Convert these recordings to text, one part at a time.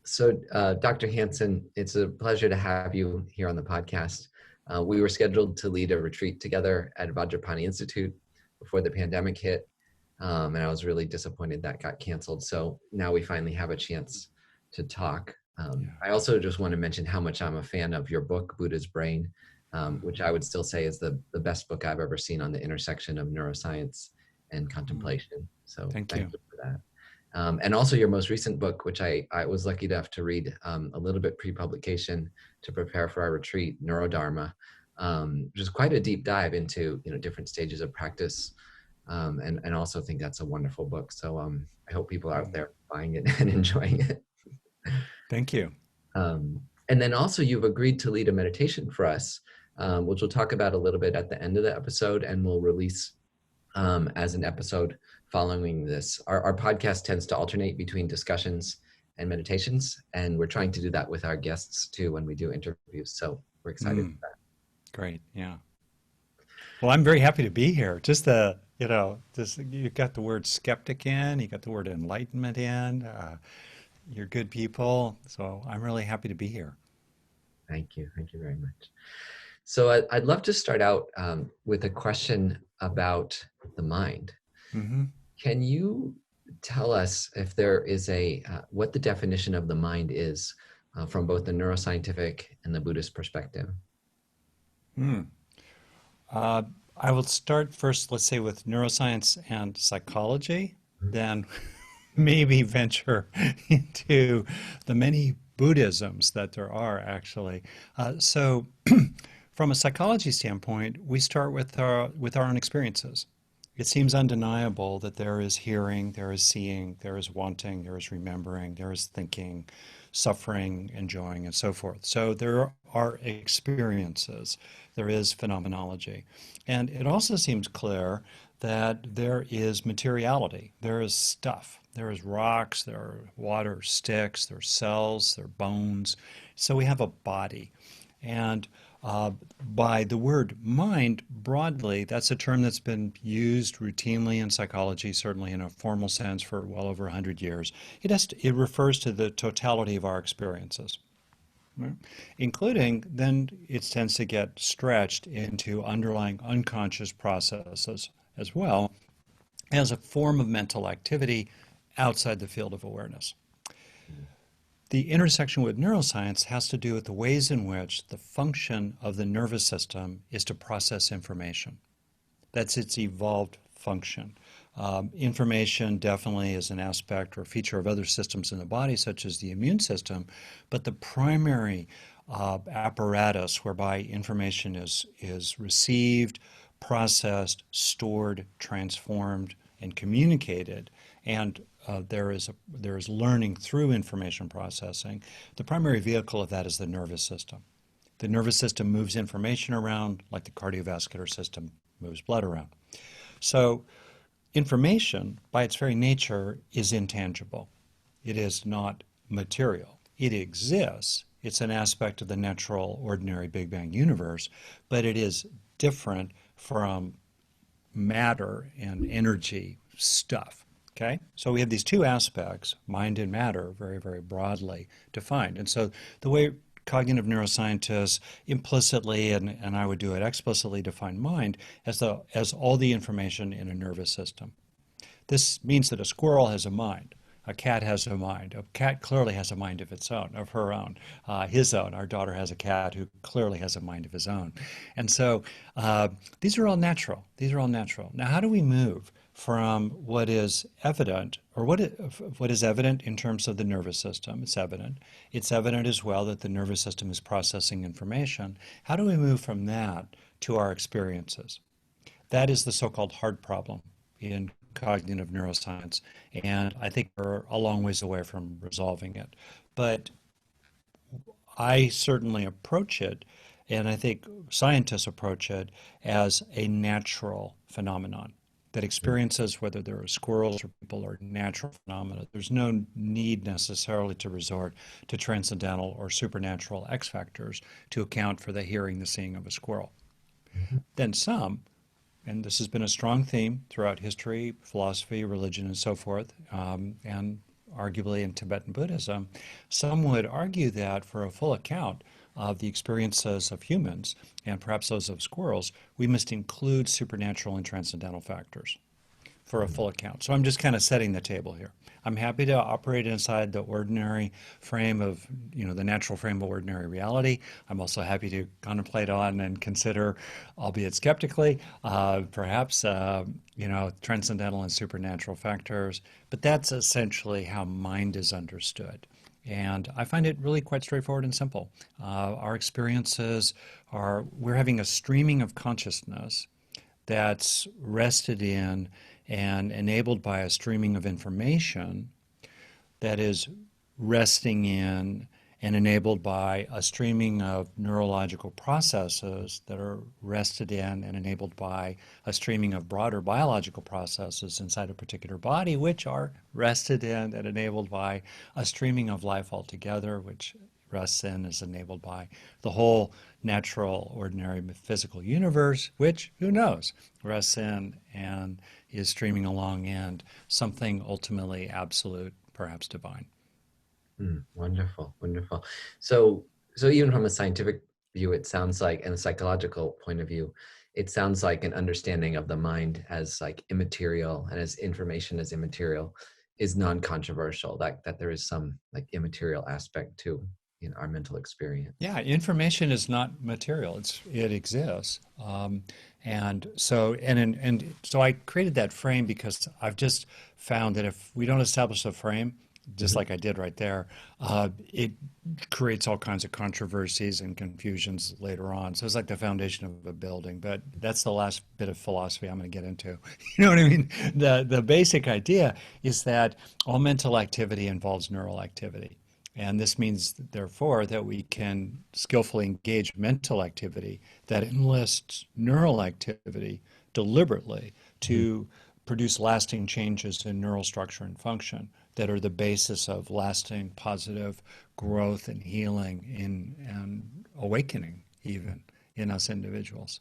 So, Dr. Hanson, it's a pleasure to have you here on the podcast. We were scheduled to lead a retreat together at Vajrapani Institute before the pandemic hit, and I was really disappointed that got canceled. So now we finally have a chance to talk. I also just want to mention how much I'm a fan of your book, Buddha's Brain, which I would still say is the best book I've ever seen on the intersection of neuroscience and contemplation. So Thank thank you. you for that. And also your most recent book, which I was lucky enough to read a little bit pre-publication to prepare for our retreat, Neurodharma, which is quite a deep dive into different stages of practice, and also think that's a wonderful book. So I hope people out there buying it and enjoying it. Thank you. And then also you've agreed to lead a meditation for us, which we'll talk about a little bit at the end of the episode, and we'll release as an episode following this. Our podcast tends to alternate between discussions and meditations, and we're trying to do that with our guests too when we do interviews. So we're excited for that. Great. Yeah. Well, I'm very happy to be here. Just you got the word skeptic in, you got the word enlightenment in. You're good people, so I'm really happy to be here. Thank you. Thank you very much. So I'd love to start out with a question about the mind. Mm-hmm. Can you tell us if there is what the definition of the mind is from both the neuroscientific and the Buddhist perspective? I will start first, let's say, with neuroscience and psychology, then maybe venture into the many Buddhisms that there are actually. So from a psychology standpoint, we start with our own experiences. It seems undeniable that there is hearing, there is seeing, there is wanting, there is remembering, there is thinking, suffering, enjoying, and so forth. So there are experiences, there is phenomenology. And it also seems clear that there is materiality, there is stuff, there is rocks, there are water, sticks, there are cells, there are bones. So we have a body. And by the word mind, broadly, that's a term that's been used routinely in psychology, certainly in a formal sense, for well over 100 years. It refers to the totality of our experiences, right? Including, then it tends to get stretched into underlying unconscious processes as well as a form of mental activity outside the field of awareness. The intersection with neuroscience has to do with the ways in which the function of the nervous system is to process information. That's its evolved function. Information definitely is an aspect or feature of other systems in the body, such as the immune system, but the primary apparatus whereby information is received, processed, stored, transformed, and communicated, and there is learning through information processing. The primary vehicle of that is the nervous system. The nervous system moves information around like the cardiovascular system moves blood around. So information, by its very nature, is intangible. It is not material. It exists. It's an aspect of the natural, ordinary Big Bang universe, but it is different from matter and energy stuff. Okay, so we have these two aspects, mind and matter, very, very broadly defined. And so the way cognitive neuroscientists implicitly, and I would do it explicitly, define mind as all the information in a nervous system. This means that a squirrel has a mind. A cat has a mind. A cat clearly has a mind of its own, of her own, his own. Our daughter has a cat who clearly has a mind of his own. And so these are all natural. These are all natural. Now, how do we move from what is evident, or what is evident in terms of the nervous system? It's evident. It's evident as well that the nervous system is processing information. How do we move from that to our experiences? That is the so-called hard problem in cognitive neuroscience, and I think we're a long ways away from resolving it. But I certainly approach it, and I think scientists approach it, as a natural phenomenon. That experiences, whether they're squirrels or people, are natural phenomena. There's no need necessarily to resort to transcendental or supernatural X factors to account for the hearing, the seeing of a squirrel. Then some, and this has been a strong theme throughout history, philosophy, religion, and so forth, and arguably in Tibetan Buddhism, some would argue that for a full account of the experiences of humans, and perhaps those of squirrels, we must include supernatural and transcendental factors for a full account. So I'm just kind of setting the table here. I'm happy to operate inside the ordinary frame of, the natural frame of ordinary reality. I'm also happy to contemplate on and consider, albeit skeptically, perhaps, transcendental and supernatural factors. But that's essentially how mind is understood. And I find it really quite straightforward and simple. Our experiences we're having a streaming of consciousness that's rested in and enabled by a streaming of information that is resting in and enabled by a streaming of neurological processes that are rested in and enabled by a streaming of broader biological processes inside a particular body, which are rested in and enabled by a streaming of life altogether, which rests in is enabled by the whole natural, ordinary physical universe, which, who knows, rests in and is streaming along and something ultimately absolute, perhaps divine. Wonderful, wonderful. So even from a scientific view, it sounds like, and a psychological point of view, it sounds like an understanding of the mind as like immaterial and as information as immaterial is non-controversial, that there is some like immaterial aspect to our mental experience. Yeah, information is not material. It exists, and so I created that frame because I've just found that if we don't establish a frame, just like I did right there, it creates all kinds of controversies and confusions later on. So it's like the foundation of a building, but that's the last bit of philosophy I'm going to get into. You know what I mean? The basic idea is that all mental activity involves neural activity. And this means, therefore, that we can skillfully engage mental activity that enlists neural activity deliberately to produce lasting changes in neural structure and function that are the basis of lasting positive growth and healing and awakening even in us individuals.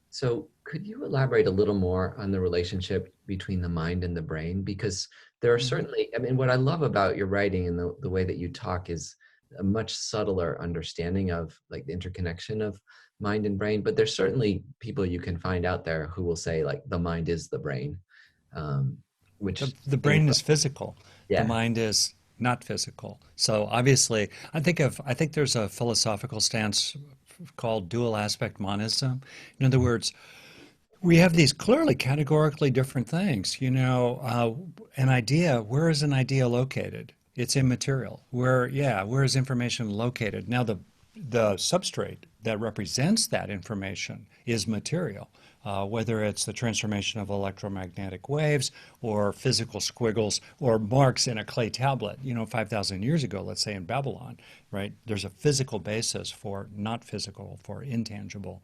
So could you elaborate a little more on the relationship between the mind and the brain? Because there are certainly, what I love about your writing and the way that you talk is a much subtler understanding of like the interconnection of mind and brain, but there's certainly people you can find out there who will say like the mind is the brain, which the brain is physical. The yeah. mind is not physical. So obviously, I think there's a philosophical stance called dual aspect monism. In other words, we have these clearly categorically different things. An idea, where is an idea located? It's immaterial. Where is information located? Now, the substrate that represents that information is material, whether it's the transformation of electromagnetic waves or physical squiggles or marks in a clay tablet, 5,000 years ago, let's say in Babylon, right? There's a physical basis for not physical, for intangible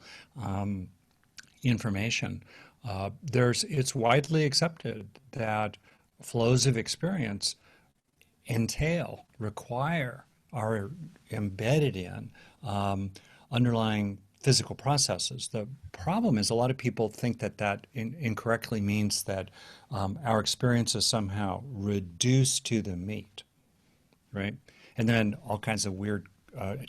information. It's widely accepted that flows of experience require, are embedded in underlying physical processes. The problem is a lot of people think that incorrectly means that our experience is somehow reduced to the meat, right? And then all kinds of weird,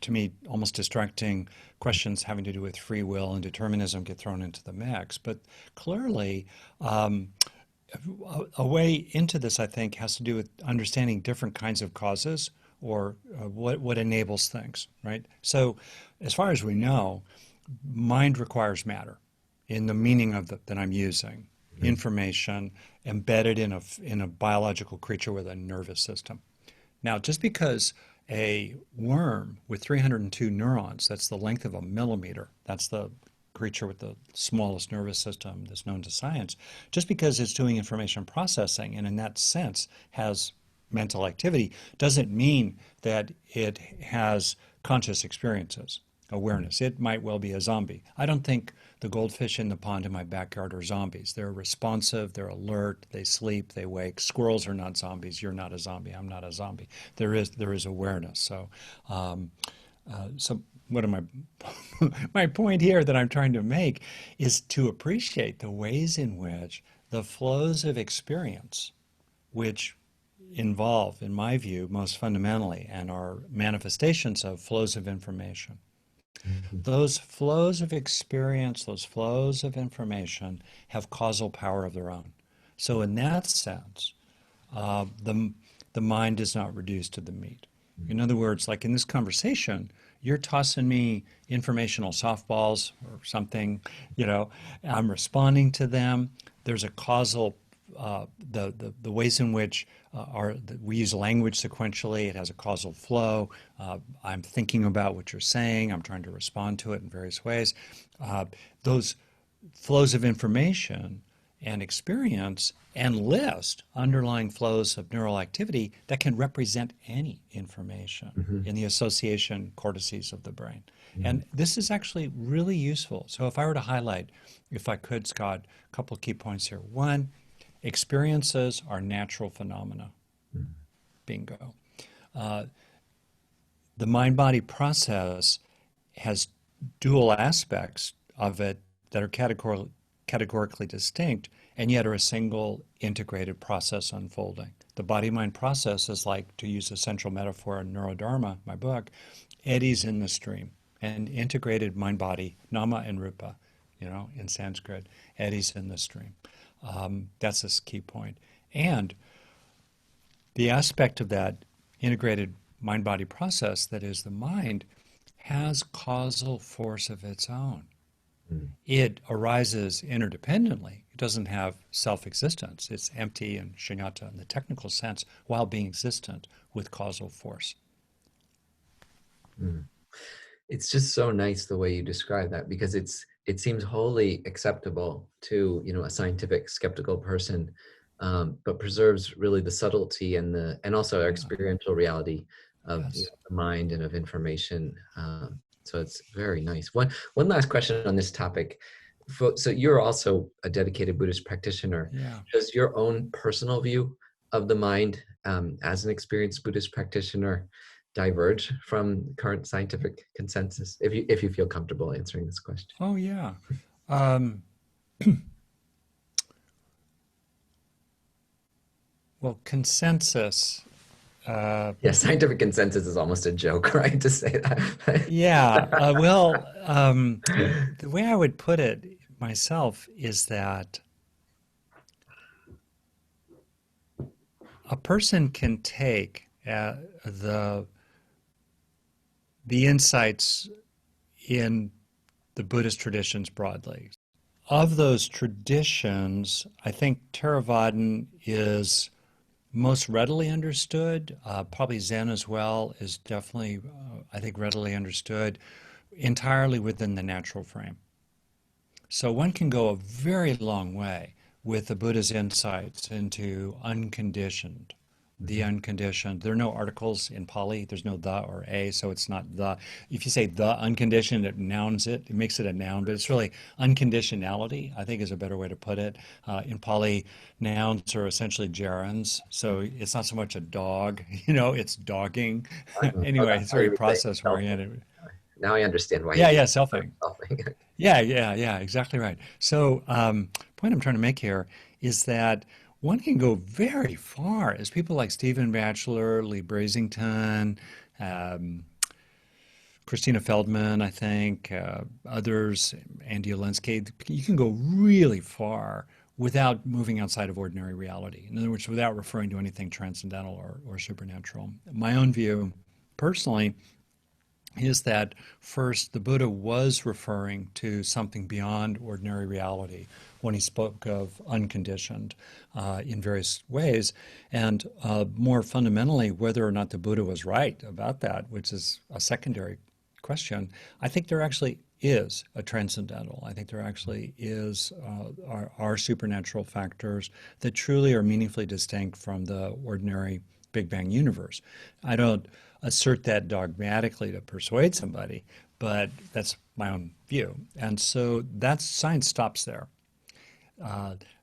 to me, almost distracting questions having to do with free will and determinism get thrown into the mix. But clearly, a way into this, I think, has to do with understanding different kinds of causes or what enables things, right? So as far as we know, mind requires matter in the meaning that I'm using, information embedded in a biological creature with a nervous system. Now, just because a worm with 302 neurons, that's the length of a millimeter, that's the creature with the smallest nervous system that's known to science, just because it's doing information processing and in that sense has mental activity, doesn't mean that it has conscious experiences, awareness. It might well be a zombie. I don't think the goldfish in the pond in my backyard are zombies. They're responsive, they're alert, they sleep, they wake. Squirrels are not zombies. You're not a zombie. I'm not a zombie. There is awareness. So what am my point here that I'm trying to make is to appreciate the ways in which the flows of experience, which involve, in my view, most fundamentally, and are manifestations of flows of information. Mhm. Those flows of experience, those flows of information have causal power of their own. So in that sense, uh, the, the mind is not reduced to the meat. In other words, like in this conversation, you're tossing me informational softballs or something, you know, I'm responding to them. There's a causal, the ways in which we use language sequentially, it has a causal flow. I'm thinking about what you're saying, I'm trying to respond to it in various ways. Those flows of information and experience enlist underlying flows of neural activity that can represent any information Mhm. in the association cortices of the brain. Mhm. And this is actually really useful. So if I were to highlight, if I could, Scott, a couple of key points here. One, experiences are natural phenomena. Bingo. Uh, the mind-body process has dual aspects of it that are categorically distinct and yet are a single integrated process unfolding. The body mind process is like, to use a central metaphor in Neurodharma, my book, eddies in the stream, and integrated mind body, nama and rupa, in Sanskrit, eddies in the stream. That's a key point. And the aspect of that integrated mind body process that is the mind has causal force of its own. Mhm. It arises interdependently. It doesn't have self existence. It's empty and shunyata in the technical sense while being existent with causal force. Mhm. It's just so nice the way you describe that, because it seems wholly acceptable to a scientific skeptical person, but preserves really the subtlety and also our Yeah, experiential reality of yes. the mind and of information. So it's very nice. One last question on this topic. So you're also a dedicated Buddhist practitioner. Yeah. Does your own personal view of the mind, as an experienced Buddhist practitioner, diverge from current scientific consensus? If you feel comfortable answering this question. Oh, yeah. Um, well, consensus. Uh, Yeah, scientific consensus is almost a joke, right? To say that. yeah. Well, the way I would put it myself is that a person can take the insights in the Buddhist traditions broadly. Of those traditions, I think Theravadan is most readily understood. Probably Zen as well is definitely, I think, readily understood entirely within the natural frame. So one can go a very long way with the Buddha's insights into unconditioned, the Mhm. unconditioned. There are no articles in Pali. There's no the or a, so it's not the. If you say the unconditioned, it nouns it. It makes it a noun, but it's really unconditionality, I think is a better way to put it. In Pali, nouns are essentially gerunds, so it's not so much a dog, it's dogging. Oh, Anyway, that's it's how very you would say process selfing. oriented. Now I understand why you Yeah, use yeah, the word selfing. selfing. Yeah, yeah, yeah, exactly right. So, point I'm trying to make here is that one can go very far, as people like Stephen Batchelor, Lee Brasington, um, Christina Feldman, I think, others, Andy Olinsky. You can go really far without moving outside of ordinary reality. In other words, without referring to anything transcendental or supernatural. My own view, personally, is that first, the Buddha was referring to something beyond ordinary reality when he spoke of unconditioned in various ways. And more fundamentally, whether or not the Buddha was right about that, which is a secondary question, I think there actually is a transcendental. I think there actually is are supernatural factors that truly are meaningfully distinct from the ordinary Big Bang universe. I don't assert that dogmatically to persuade somebody, but that's my own view. And so that's science stops there.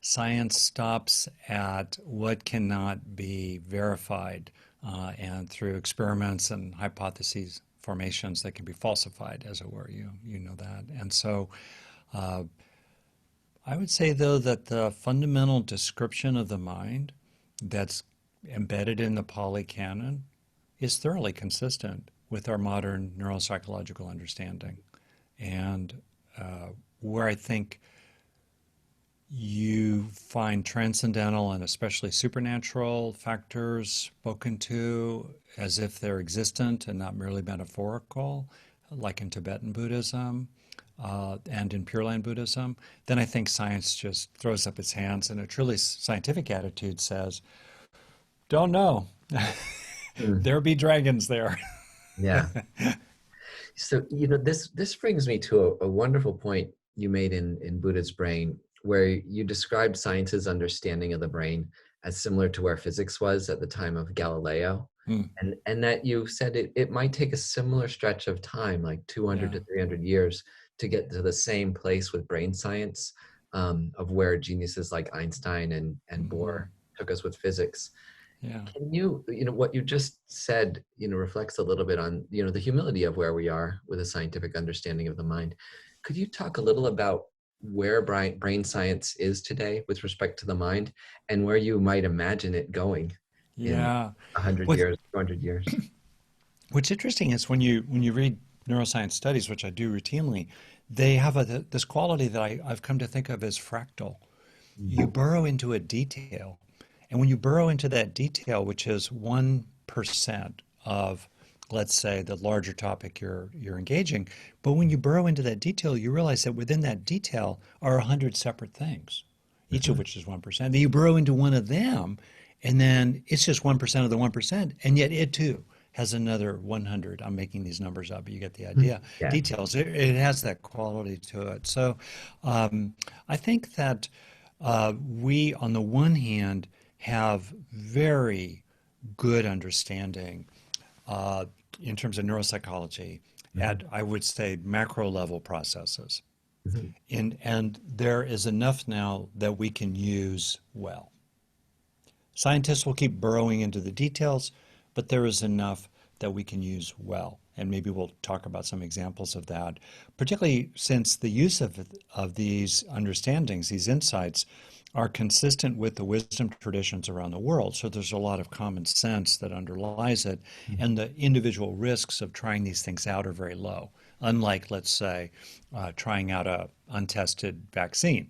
Science stops at what cannot be verified, and through experiments and hypotheses formations that can be falsified, as it were. You know that. And so I would say, though, that the fundamental description of the mind that's embedded in the Pali Canon is thoroughly consistent with our modern neuropsychological understanding. And where I think you find transcendental and especially supernatural factors spoken to as if they're existent and not merely metaphorical, like in Tibetan Buddhism and in Pure Land Buddhism, then I think science just throws up its hands and a truly scientific attitude says, don't know. Mm, There be dragons there. yeah. So, this brings me to a wonderful point you made in Buddha's Brain, where you described science's understanding of the brain as similar to where physics was at the time of Galileo. Mm, And that you said it might take a similar stretch of time, like 200 yeah. to 300 years, to get to the same place with brain science, of where geniuses like Einstein and Hmm. Bohr took us with physics. Yeah. Can what you just said, reflects a little bit on, the humility of where we are with a scientific understanding of the mind. Could you talk a little about where brain science is today with respect to the mind and where you might imagine it going in Yeah. 100 What years, 200 years? What's interesting is when you read neuroscience studies, which I do routinely, they have this quality that I've come to think of as fractal. You Mm. burrow into a detail, and when you burrow into that detail, which is 1% of, let's say, the larger topic you're engaging, but when you burrow into that detail, you realize that within that detail are 100 separate things, each of Mhm. which is 1%. Then you burrow into one of them, and then it's just 1% of the 1%, and yet it too has another 100. I'm making these numbers up, but you get the idea. Yeah. Details. It has that quality to it. So I think that we, on the one hand, have very good understanding uh, in terms of neuropsychology Mhm. at, I would say, macro level processes. Mhm. And there is enough now that we can use well. Scientists will keep burrowing into the details, but there is enough that we can use well. And maybe we'll talk about some examples of that, particularly since the use of these understandings, these insights, are consistent with the wisdom traditions around the world. So there's a lot of common sense that underlies it, and the individual risks of trying these things out are very low. Unlike, let's say, trying out a untested vaccine.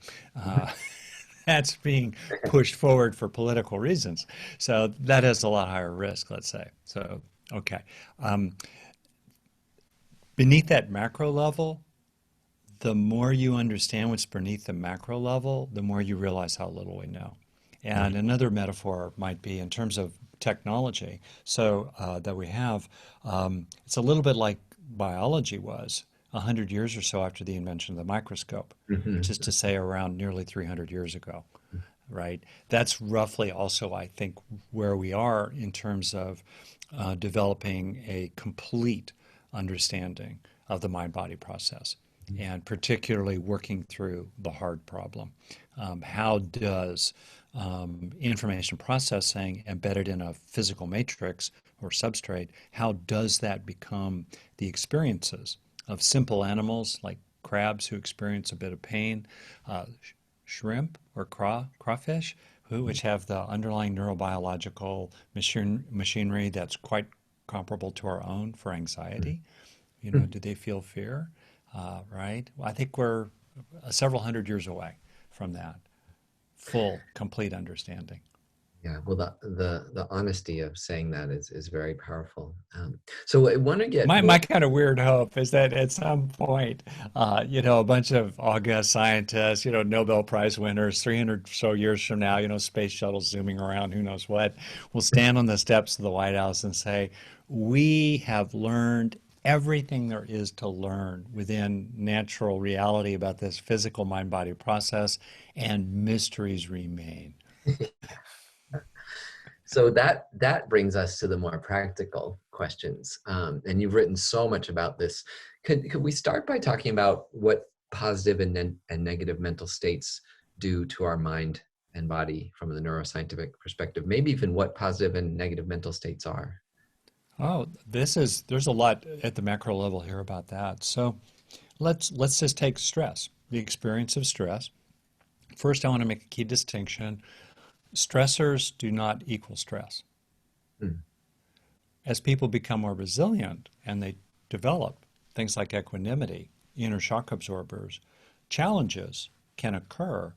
That's being pushed forward for political reasons. So that has a lot higher risk, let's say. So, okay. Um, Beneath that macro level, the more you understand what's beneath the macro level, the more you realize how little we know. And another metaphor might be in terms of technology. So that we have, it's a little bit like biology was 100 years or so after the invention of the microscope, which is to Mhm. say around nearly 300 years ago, right? That's roughly also, I think, where we are in terms of developing a complete understanding of the mind body process and particularly working through the hard problem. How does information processing embedded in a physical matrix or substrate, how does that become the experiences of simple animals like crabs who experience a bit of pain, uh, shrimp or crawfish, which have the underlying neurobiological machinery that's quite comparable to our own for anxiety. You know, do they feel fear? Right? Well, I think we're several hundred years away from that full, complete understanding. Yeah, well, the honesty of saying that is very powerful. So I want to get My more. my kind of weird hope is that at some point, a bunch of august scientists, Nobel Prize winners, 300 or so years from now, space shuttles zooming around, who knows what, will stand on the steps of the White House and say, "We have learned everything there is to learn within natural reality about this physical mind-body process, and mysteries remain." So that brings us to the more practical questions. And you've written so much about this. Could we start by talking about what positive and negative mental states do to our mind and body from the neuroscientific perspective? Maybe even what positive and negative mental states are. Oh, there's a lot at the macro level here about that. So let's just take stress, the experience of stress. First, I want to make a key distinction. Stressors do not equal stress. Mm. As people become more resilient and they develop things like equanimity, inner shock absorbers, challenges can occur,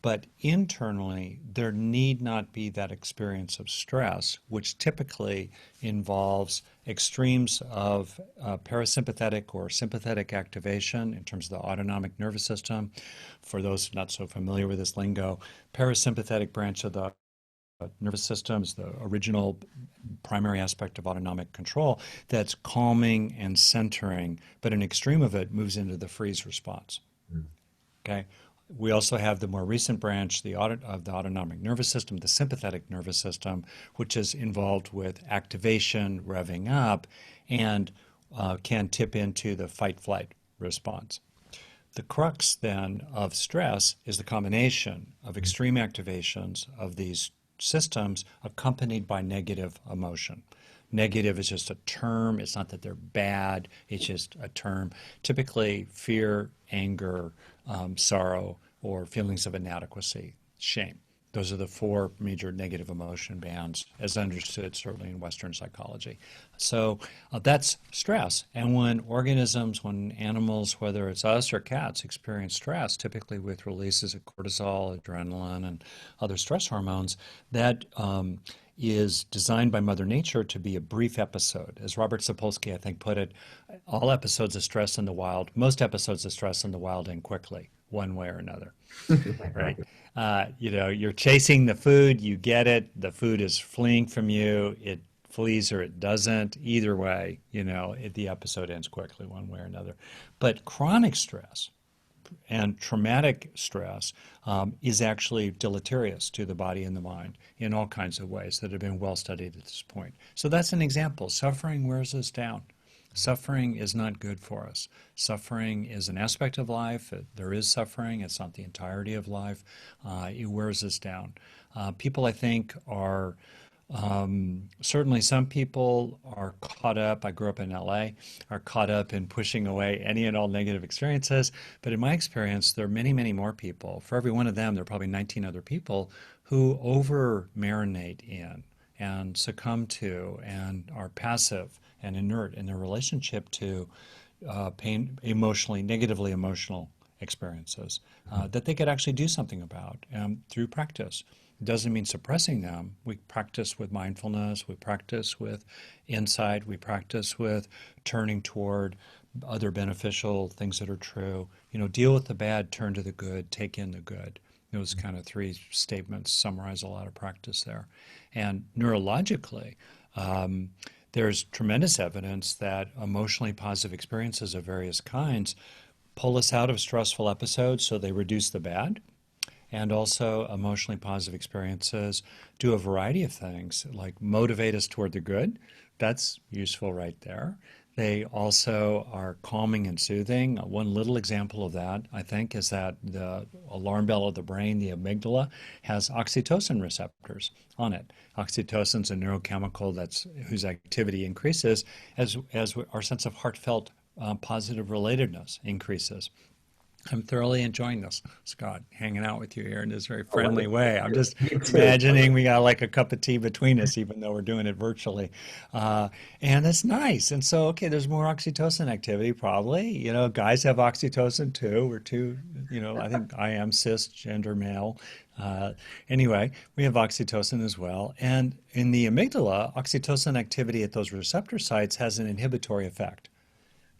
but internally there need not be that experience of stress, which typically involves extremes of parasympathetic or sympathetic activation in terms of the autonomic nervous system. For those not so familiar with this lingo, parasympathetic branch of the nervous system is the original primary aspect of autonomic control that's calming and centering, but an extreme of it moves into the freeze response. Mm. Okay. We also have the more recent branch of the autonomic nervous system, the sympathetic nervous system, which is involved with activation, revving up, and can tip into the fight-flight response. The crux then of stress is the combination of extreme activations of these systems accompanied by negative emotion. Negative is just a term. It's not that they're bad. It's just a term. Typically, fear, anger, sorrow, or feelings of inadequacy, shame. Those are the four major negative emotion bands, as understood certainly in Western psychology. So that's stress. And when animals, whether it's us or cats, experience stress, typically with releases of cortisol, adrenaline, and other stress hormones, that is designed by Mother Nature to be a brief episode. As Robert Sapolsky, I think, put it, all episodes of stress in the wild, most episodes of stress in the wild end quickly, one way or another, right? You're chasing the food, you get it, the food is fleeing from you, it flees or it doesn't. Either way, the episode ends quickly, one way or another. But chronic stress and traumatic stress is actually deleterious to the body and the mind in all kinds of ways that have been well studied at this point. So that's an example. Suffering wears us down. Suffering is not good for us. Suffering is an aspect of life. There is suffering. It's not the entirety of life. It wears us down. People, I think, are certainly some people are caught up, I grew up in LA, are caught up in pushing away any and all negative experiences. But in my experience, there are many, many more people. For every one of them, there are probably 19 other people who over marinate in and succumb to and are passive and inert in their relationship to negatively emotional experiences that they could actually do something about through practice. It doesn't mean suppressing them. We practice with mindfulness, we practice with insight, we practice with turning toward other beneficial things that are true. Deal with the bad, turn to the good, take in the good. Those kind of three statements summarize a lot of practice there. And neurologically, there's tremendous evidence that emotionally positive experiences of various kinds pull us out of stressful episodes so they reduce the bad. And also emotionally positive experiences do a variety of things, like motivate us toward the good. That's useful right there. They also are calming and soothing. One little example of that, I think, is that the alarm bell of the brain, the amygdala, has oxytocin receptors on it. Oxytocin is a neurochemical whose activity increases as our sense of heartfelt positive relatedness increases. I'm thoroughly enjoying this, Scott, hanging out with you here in this very friendly way. I'm just imagining we got like a cup of tea between us, even though we're doing it virtually. And it's nice. And so, okay, there's more oxytocin activity probably. Guys have oxytocin too. We're two, I think I am cisgender male. Anyway, we have oxytocin as well. And in the amygdala, oxytocin activity at those receptor sites has an inhibitory effect.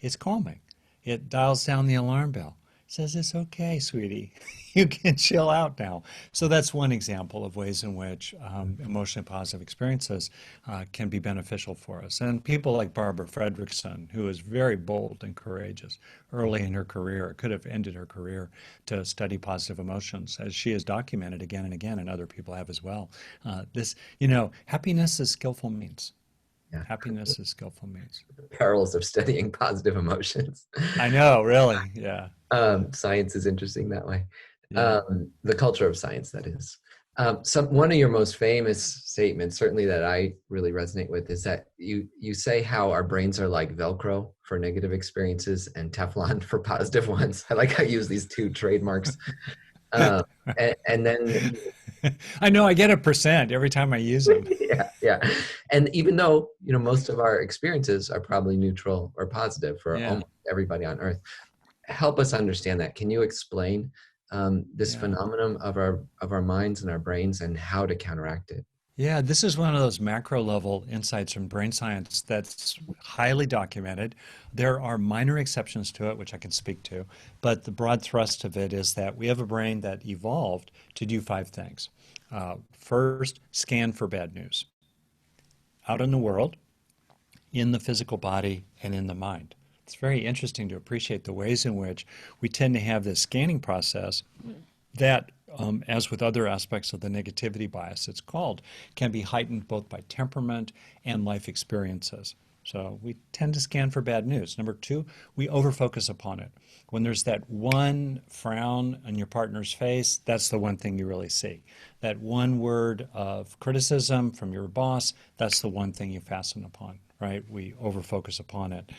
It's calming. It dials down the alarm bell. Says it's okay, sweetie. You can chill out now. So that's one example of ways in which emotionally positive experiences can be beneficial for us. And people like Barbara Fredrickson, who is very bold and courageous early in her career, could have ended her career to study positive emotions, as she has documented again and again, and other people have as well. Happiness is skillful means. Yeah. Happiness is skillful means. Perils of studying positive emotions. I know, really, yeah. Science is interesting that way. Yeah. The culture of science, that is. One of your most famous statements, certainly that I really resonate with, is that you say how our brains are like Velcro for negative experiences and Teflon for positive ones. I like how you use these two trademarks. And then I know I get a percent every time I use them. Yeah, yeah. And even though, most of our experiences are probably neutral or positive for Yeah, almost everybody on Earth, help us understand that. Can you explain this yeah. phenomenon of our minds and our brains and how to counteract it? Yeah, this is one of those macro level insights from brain science that's highly documented. There are minor exceptions to it, which I can speak to, but the broad thrust of it is that we have a brain that evolved to do five things. First, scan for bad news out in the world, in the physical body, and in the mind. It's very interesting to appreciate the ways in which we tend to have this scanning process that, as with other aspects of the negativity bias, it's called, can be heightened both by temperament and life experiences. So we tend to scan for bad news. Number two, we overfocus upon it. When there's that one frown on your partner's face, that's the one thing you really see. That one word of criticism from your boss, that's the one thing you fasten upon, right? We overfocus upon it.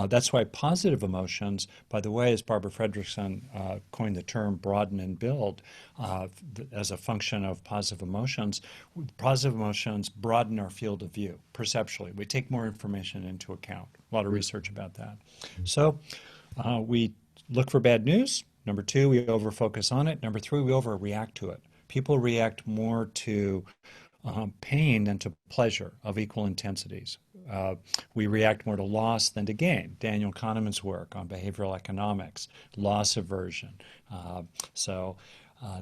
That's why positive emotions, by the way, as Barbara Fredrickson coined the term broaden and build, as a function of positive emotions broaden our field of view perceptually. We take more information into account. A lot of research about that. So we look for bad news. Number two, we overfocus on it. Number three, we overreact to it. People react more to pain than to pleasure of equal intensities. We react more to loss than to gain. Daniel Kahneman's work on behavioral economics, loss aversion.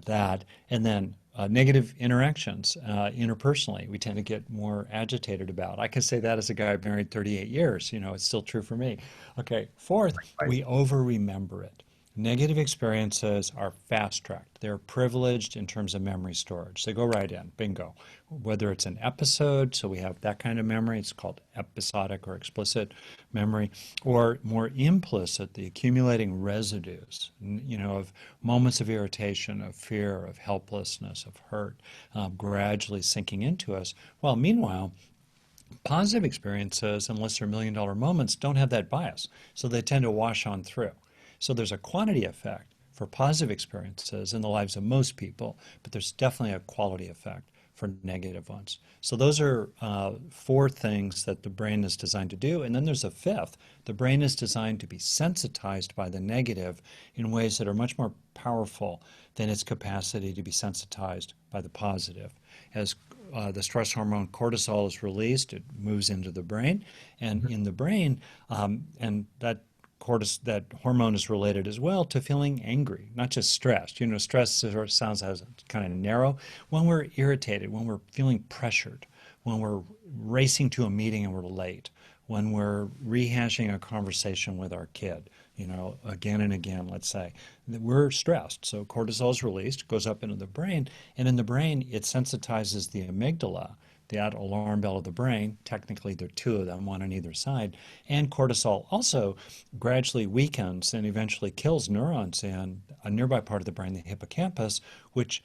That, and then negative interactions interpersonally, we tend to get more agitated about. I can say that as a guy married 38 years. It's still true for me. Okay, fourth, Right. we over remember it. Negative experiences are fast-tracked. They're privileged in terms of memory storage. They go right in, bingo. Whether it's an episode, so we have that kind of memory, it's called episodic or explicit memory, or more implicit, the accumulating residues, of moments of irritation, of fear, of helplessness, of hurt, gradually sinking into us. Well, meanwhile, positive experiences, unless they're million-dollar moments, don't have that bias, so they tend to wash on through. So there's a quantity effect for positive experiences in the lives of most people, but there's definitely a quality effect for negative ones. So those are four things that the brain is designed to do. And then there's a fifth. The brain is designed to be sensitized by the negative in ways that are much more powerful than its capacity to be sensitized by the positive. As the stress hormone cortisol is released, it moves into the brain, and in the brain, and that hormone is related as well to feeling angry, not just stressed. Stress sounds as kind of narrow. When we're irritated, when we're feeling pressured, when we're racing to a meeting and we're late, when we're rehashing a conversation with our kid, again and again, let's say, we're stressed. So cortisol is released, goes up into the brain, and in the brain, it sensitizes the amygdala, that alarm bell of the brain. Technically, there are two of them, one on either side. And cortisol also gradually weakens and eventually kills neurons in a nearby part of the brain, the hippocampus, which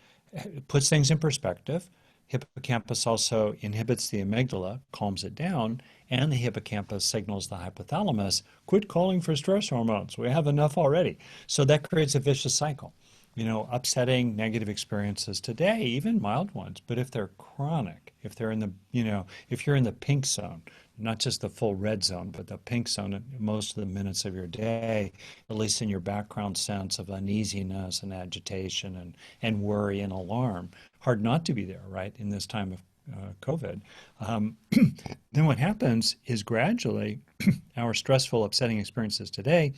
puts things in perspective. Hippocampus also inhibits the amygdala, calms it down, and the hippocampus signals the hypothalamus, quit calling for stress hormones. We have enough already. So that creates a vicious cycle. Upsetting negative experiences today, even mild ones, but if they're chronic, if they're in the, if you're in the pink zone, not just the full red zone, but the pink zone most of the minutes of your day, at least in your background sense of uneasiness and agitation and worry and alarm, hard not to be there, right, in this time of COVID. Then what happens is gradually our stressful, upsetting experiences today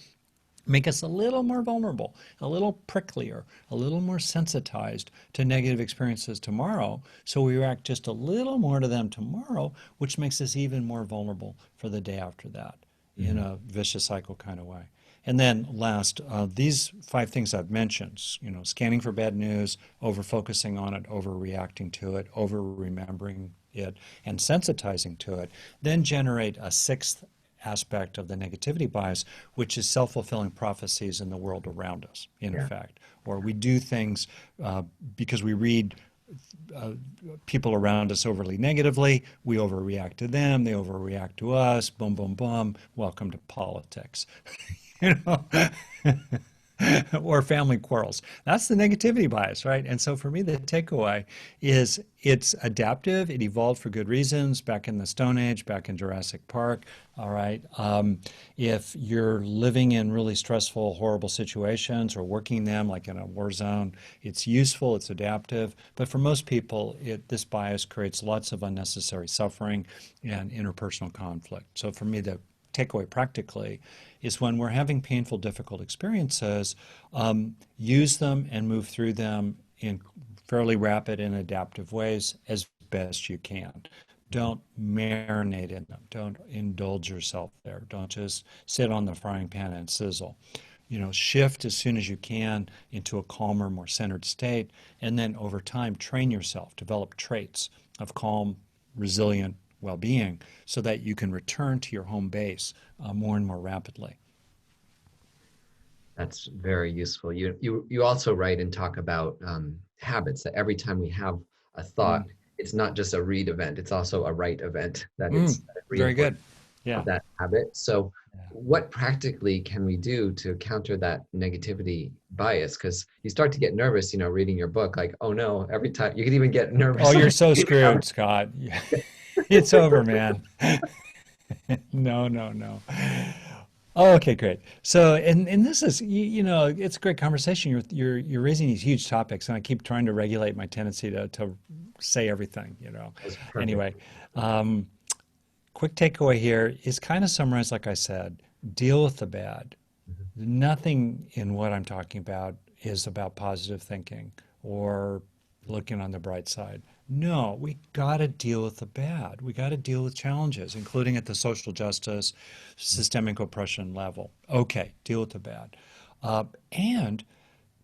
make us a little more vulnerable, a little pricklier, a little more sensitized to negative experiences tomorrow. So we react just a little more to them tomorrow, which makes us even more vulnerable for the day after that in a vicious cycle kind of way. And then last, these five things I've mentioned, scanning for bad news, over focusing on it, overreacting to it, over remembering it, and sensitizing to it, then generate a sixth aspect of the negativity bias, which is self-fulfilling prophecies in the world around us, in effect. Or we do things because we read people around us overly negatively, we overreact to them, they overreact to us, boom, boom, boom, welcome to politics. you know? or family quarrels. That's the negativity bias, right? And so for me, the takeaway is it's adaptive. It evolved for good reasons back in the Stone Age, back in Jurassic Park. All right. If you're living in really stressful, horrible situations or working them like in a war zone, it's useful, it's adaptive. But for most people, this bias creates lots of unnecessary suffering and interpersonal conflict. So for me, the takeaway practically is when we're having painful, difficult experiences, use them and move through them in fairly rapid and adaptive ways as best you can. Don't marinate in them. Don't indulge yourself there. Don't just sit on the frying pan and sizzle. Shift as soon as you can into a calmer, more centered state, and then over time train yourself, develop traits of calm, resilient well-being so that you can return to your home base more and more rapidly. That's very useful. You also write and talk about habits, that every time we have a thought, it's not just a read event, it's also a write event, that it's Very good. Yeah. of that habit. So what practically can we do to counter that negativity bias? Because you start to get nervous, reading your book, like, oh no, every time you could even get nervous. Oh, you're so screwed, Scott. It's over, man. No, no, no. Oh, okay, great. So, and this is, it's a great conversation. You're raising these huge topics, and I keep trying to regulate my tendency to say everything. Anyway, quick takeaway here is kind of summarized, like I said, deal with the bad. Nothing in what I'm talking about is about positive thinking or looking on the bright side. No, we got to deal with the bad. We got to deal with challenges, including at the social justice, systemic oppression level. Okay, deal with the bad. And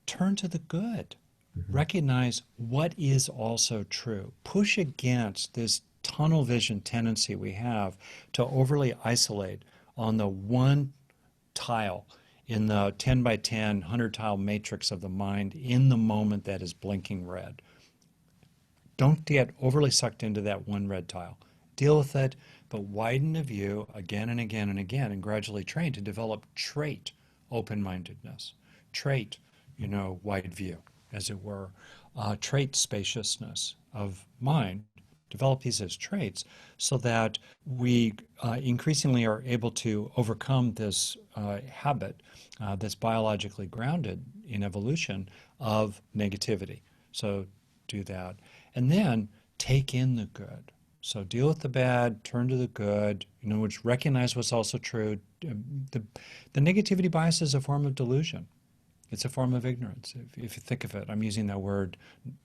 turn to the good. Recognize what is also true. Push against this tunnel vision tendency we have to overly isolate on the one tile in the 10 by 10, 100 tile matrix of the mind in the moment that is blinking red. Don't get overly sucked into that one red tile. Deal with it, but widen the view again and again and again, and gradually train to develop trait open-mindedness, trait, wide view, as it were, trait spaciousness of mind. Develop these as traits so that we increasingly are able to overcome this habit that's biologically grounded in evolution of negativity. So do that. And then take in the good. So deal with the bad, turn to the good, which recognize what's also true. The negativity bias is a form of delusion. It's a form of ignorance. If you think of it, I'm using that word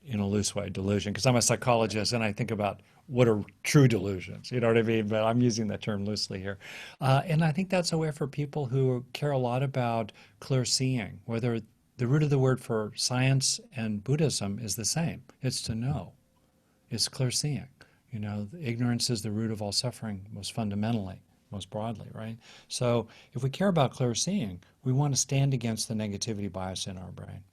in a loose way, delusion, because I'm a psychologist and I think about what are true delusions, you know what I mean? But I'm using that term loosely here. And I think that's a way for people who care a lot about clear seeing, whether the root of the word for science and Buddhism is the same. It's to know. It's clear seeing. Ignorance is the root of all suffering, most fundamentally, most broadly, right? So if we care about clear seeing, we want to stand against the negativity bias in our brain.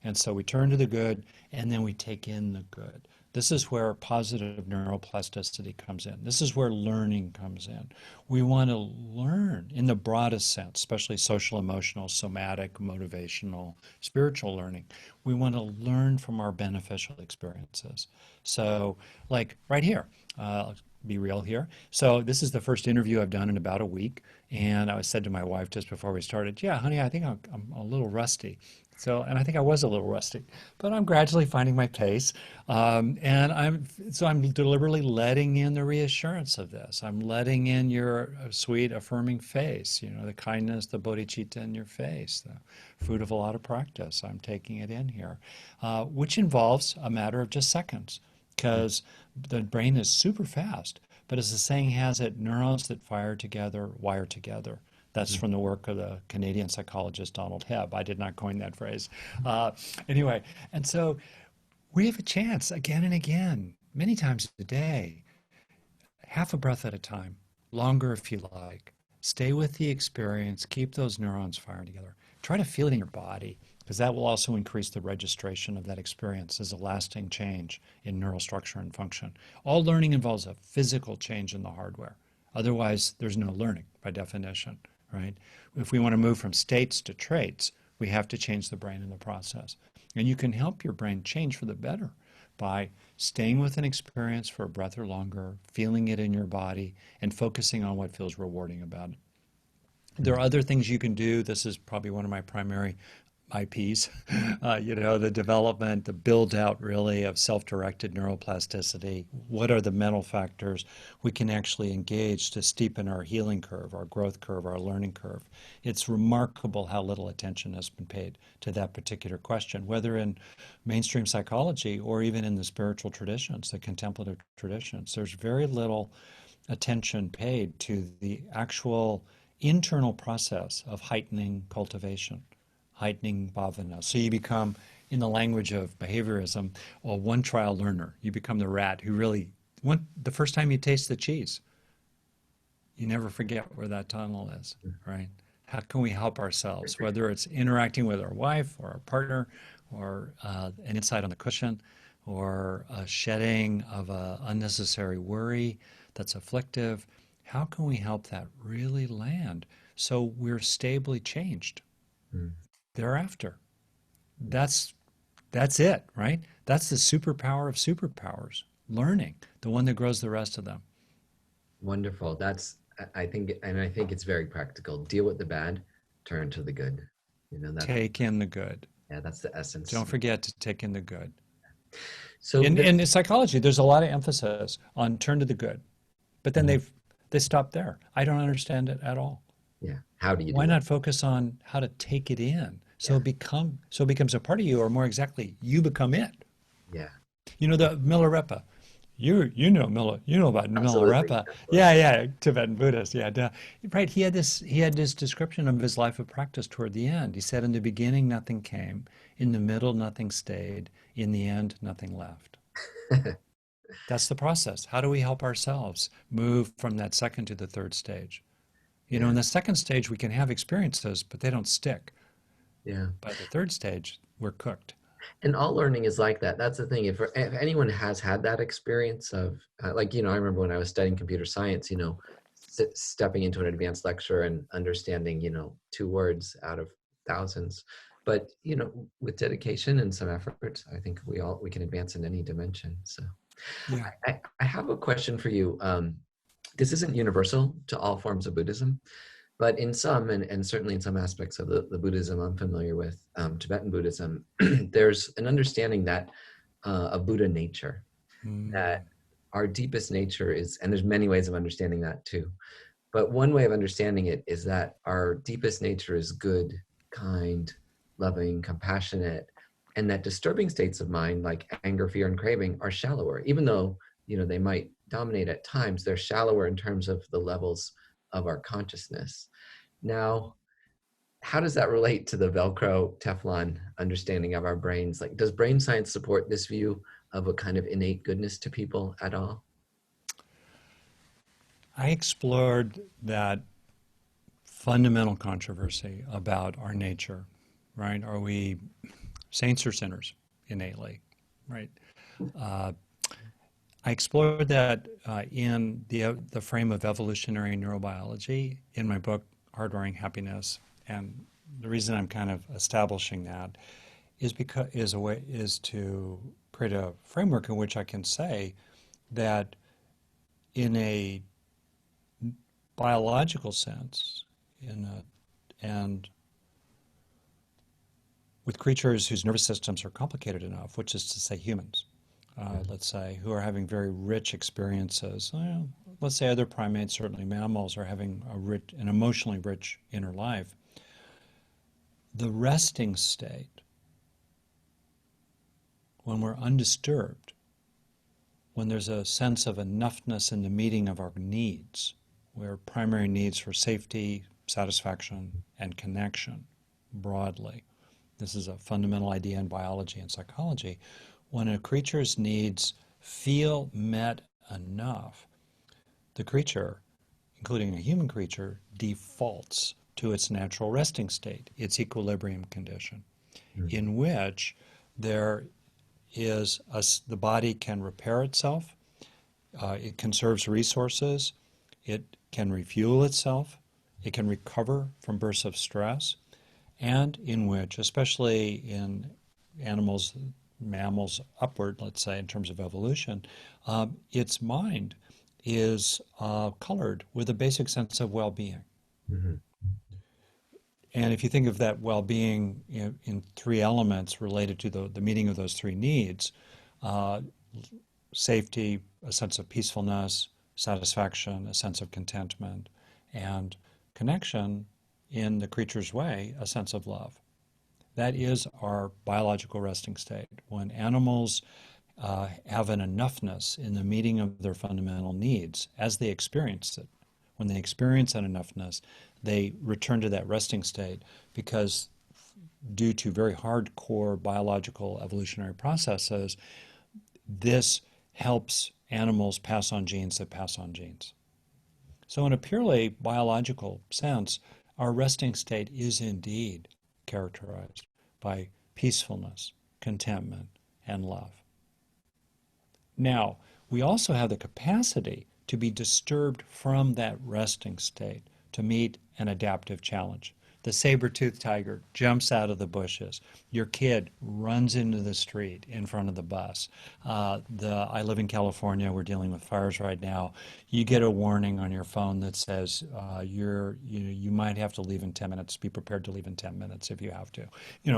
And so we turn to the good, and then we take in the good. This is where positive neuroplasticity comes in. This is where learning comes in. We want to learn in the broadest sense, especially social, emotional, somatic, motivational, spiritual learning. We want to learn from our beneficial experiences. So, like right here, be real here. So this is the first interview I've done in about a week. And I said to my wife just before we started, yeah, honey, I think I'm a little rusty. And I think I was a little rusty, but I'm gradually finding my pace. And I'm deliberately letting in the reassurance of this. I'm letting in your sweet, affirming face, the kindness, the bodhicitta in your face, the fruit of a lot of practice. I'm taking it in here, which involves a matter of just seconds, because the brain is super fast. But as the saying has it, neurons that fire together wire together. That's from the work of the Canadian psychologist Donald Hebb. I did not coin that phrase. Anyway, and so we have a chance again and again, many times a day, half a breath at a time, longer if you like. Stay with the experience, keep those neurons firing together. Try to feel it in your body, because that will also increase the registration of that experience as a lasting change in neural structure and function. All learning involves a physical change in the hardware. Otherwise, there's no learning by definition. Right? If we want to move from states to traits, We have to change the brain in the process. And you can help your brain change for the better by staying with an experience for a breath or longer, feeling it in your body, and focusing on what feels rewarding about it. There are other things you can do. This is probably one of my primary IPs, the development, the build out really of self-directed neuroplasticity. What are the mental factors we can actually engage to steepen our healing curve, our growth curve, our learning curve? It's remarkable how little attention has been paid to that particular question, whether in mainstream psychology or even in the spiritual traditions, the contemplative traditions. There's very little attention paid to the actual internal process of heightening cultivation, heightening bhavana. So you become, in the language of behaviorism, a one trial learner. You become the rat who really, the first time you taste the cheese, you never forget where that tunnel is, right? How can we help ourselves, whether it's interacting with our wife or our partner, or an insight on the cushion, or a shedding of an unnecessary worry that's afflictive? How can we help that really land so we're stably changed thereafter? That's it, right? That's the superpower of superpowers, learning, the one that grows the rest of them. Wonderful. I think it's very practical. Deal with the bad, turn to the good. Take in the good. Yeah, that's the essence. Don't forget to take in the good. So in psychology, there's a lot of emphasis on turn to the good, but then they stop there. I don't understand it at all. Yeah. How do you do Why that? not focus on how to take it in so it becomes a part of you, or more exactly, you become it. Yeah. The Milarepa. You know about Absolutely. Milarepa. Yeah, Tibetan Buddhist. Yeah, duh. Right. He had this description of his life of practice toward the end. He said, in the beginning nothing came, in the middle nothing stayed, in the end nothing left. That's the process. How do we help ourselves move from that second to the third stage? In the second stage we can have experiences, but they don't stick. Yeah. By the third stage, we're cooked. And all learning is like that. That's the thing. If anyone has had that experience of, I remember when I was studying computer science, stepping into an advanced lecture and understanding, 2 words out of thousands. But, with dedication and some effort, I think we can advance in any dimension. So Yeah. I have a question for you. This isn't universal to all forms of Buddhism, but in some, and certainly in some aspects of the Buddhism I'm familiar with, Tibetan Buddhism, there's an understanding that of Buddha nature, that our deepest nature is, and there's many ways of understanding that too, but one way of understanding it is that our deepest nature is good, kind, loving, compassionate, and that disturbing states of mind like anger, fear, and craving are shallower, even though they might dominate at times. They're shallower in terms of the levels of our consciousness. Now, how does that relate to the Velcro Teflon understanding of our brains? Like, does brain science support this view of a kind of innate goodness to people at all? I explored that fundamental controversy about our nature, right? Are we saints or sinners innately, right? I explored that in the frame of evolutionary neurobiology in my book, Hardwiring Happiness. And the reason I'm kind of establishing that is to create a framework in which I can say that in a biological sense, and with creatures whose nervous systems are complicated enough, which is to say humans, let's say, who are having very rich experiences. Let's say other primates, certainly mammals, are having an emotionally rich inner life. The resting state, when we're undisturbed, when there's a sense of enoughness in the meeting of our needs, where primary needs for safety, satisfaction, and connection broadly. This is a fundamental idea in biology and psychology. When a creature's needs feel met enough, the creature, including a human creature, defaults to its natural resting state, its equilibrium condition, in which there is the body can repair itself, it conserves resources, it can refuel itself, it can recover from bursts of stress, and in which, especially in animals, mammals upward, let's say, in terms of evolution, its mind is colored with a basic sense of well-being. Mhm. And if you think of that well-being in three elements related to the meeting of those three needs, uh, safety, a sense of peacefulness, satisfaction, a sense of contentment, and connection in the creature's way, a sense of love. That is our biological resting state. When animals have an enoughness in the meeting of their fundamental needs as they experience it, when they experience an enoughness, they return to that resting state because, due to very hardcore biological evolutionary processes, this helps animals pass on genes that pass on genes. So, in a purely biological sense, our resting state is indeed characterized by peacefulness, contentment, and love. Now, we also have the capacity to be disturbed from that resting state to meet an adaptive challenge. The saber-toothed tiger jumps out of the bushes. Your kid runs into the street in front of the bus. I live in California. We're dealing with fires right now. You get a warning on your phone that says you might have to leave in 10 minutes. Be prepared to leave in 10 minutes if you have to.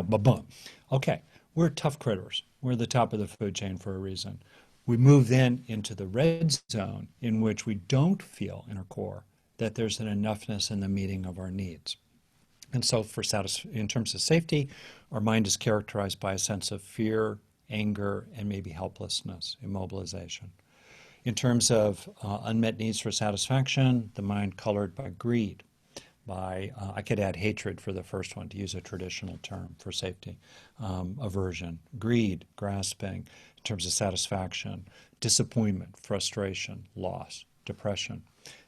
Boom. Okay, we're tough critters. We're the top of the food chain for a reason. We move then into the red zone in which we don't feel in our core that there's an enoughness in the meeting of our needs. And so in terms of safety, our mind is characterized by a sense of fear, anger, and maybe helplessness, immobilization. In terms of unmet needs for satisfaction, the mind colored by greed, I could add hatred for the first one, to use a traditional term for safety, aversion, greed, grasping, in terms of satisfaction, disappointment, frustration, loss, depression.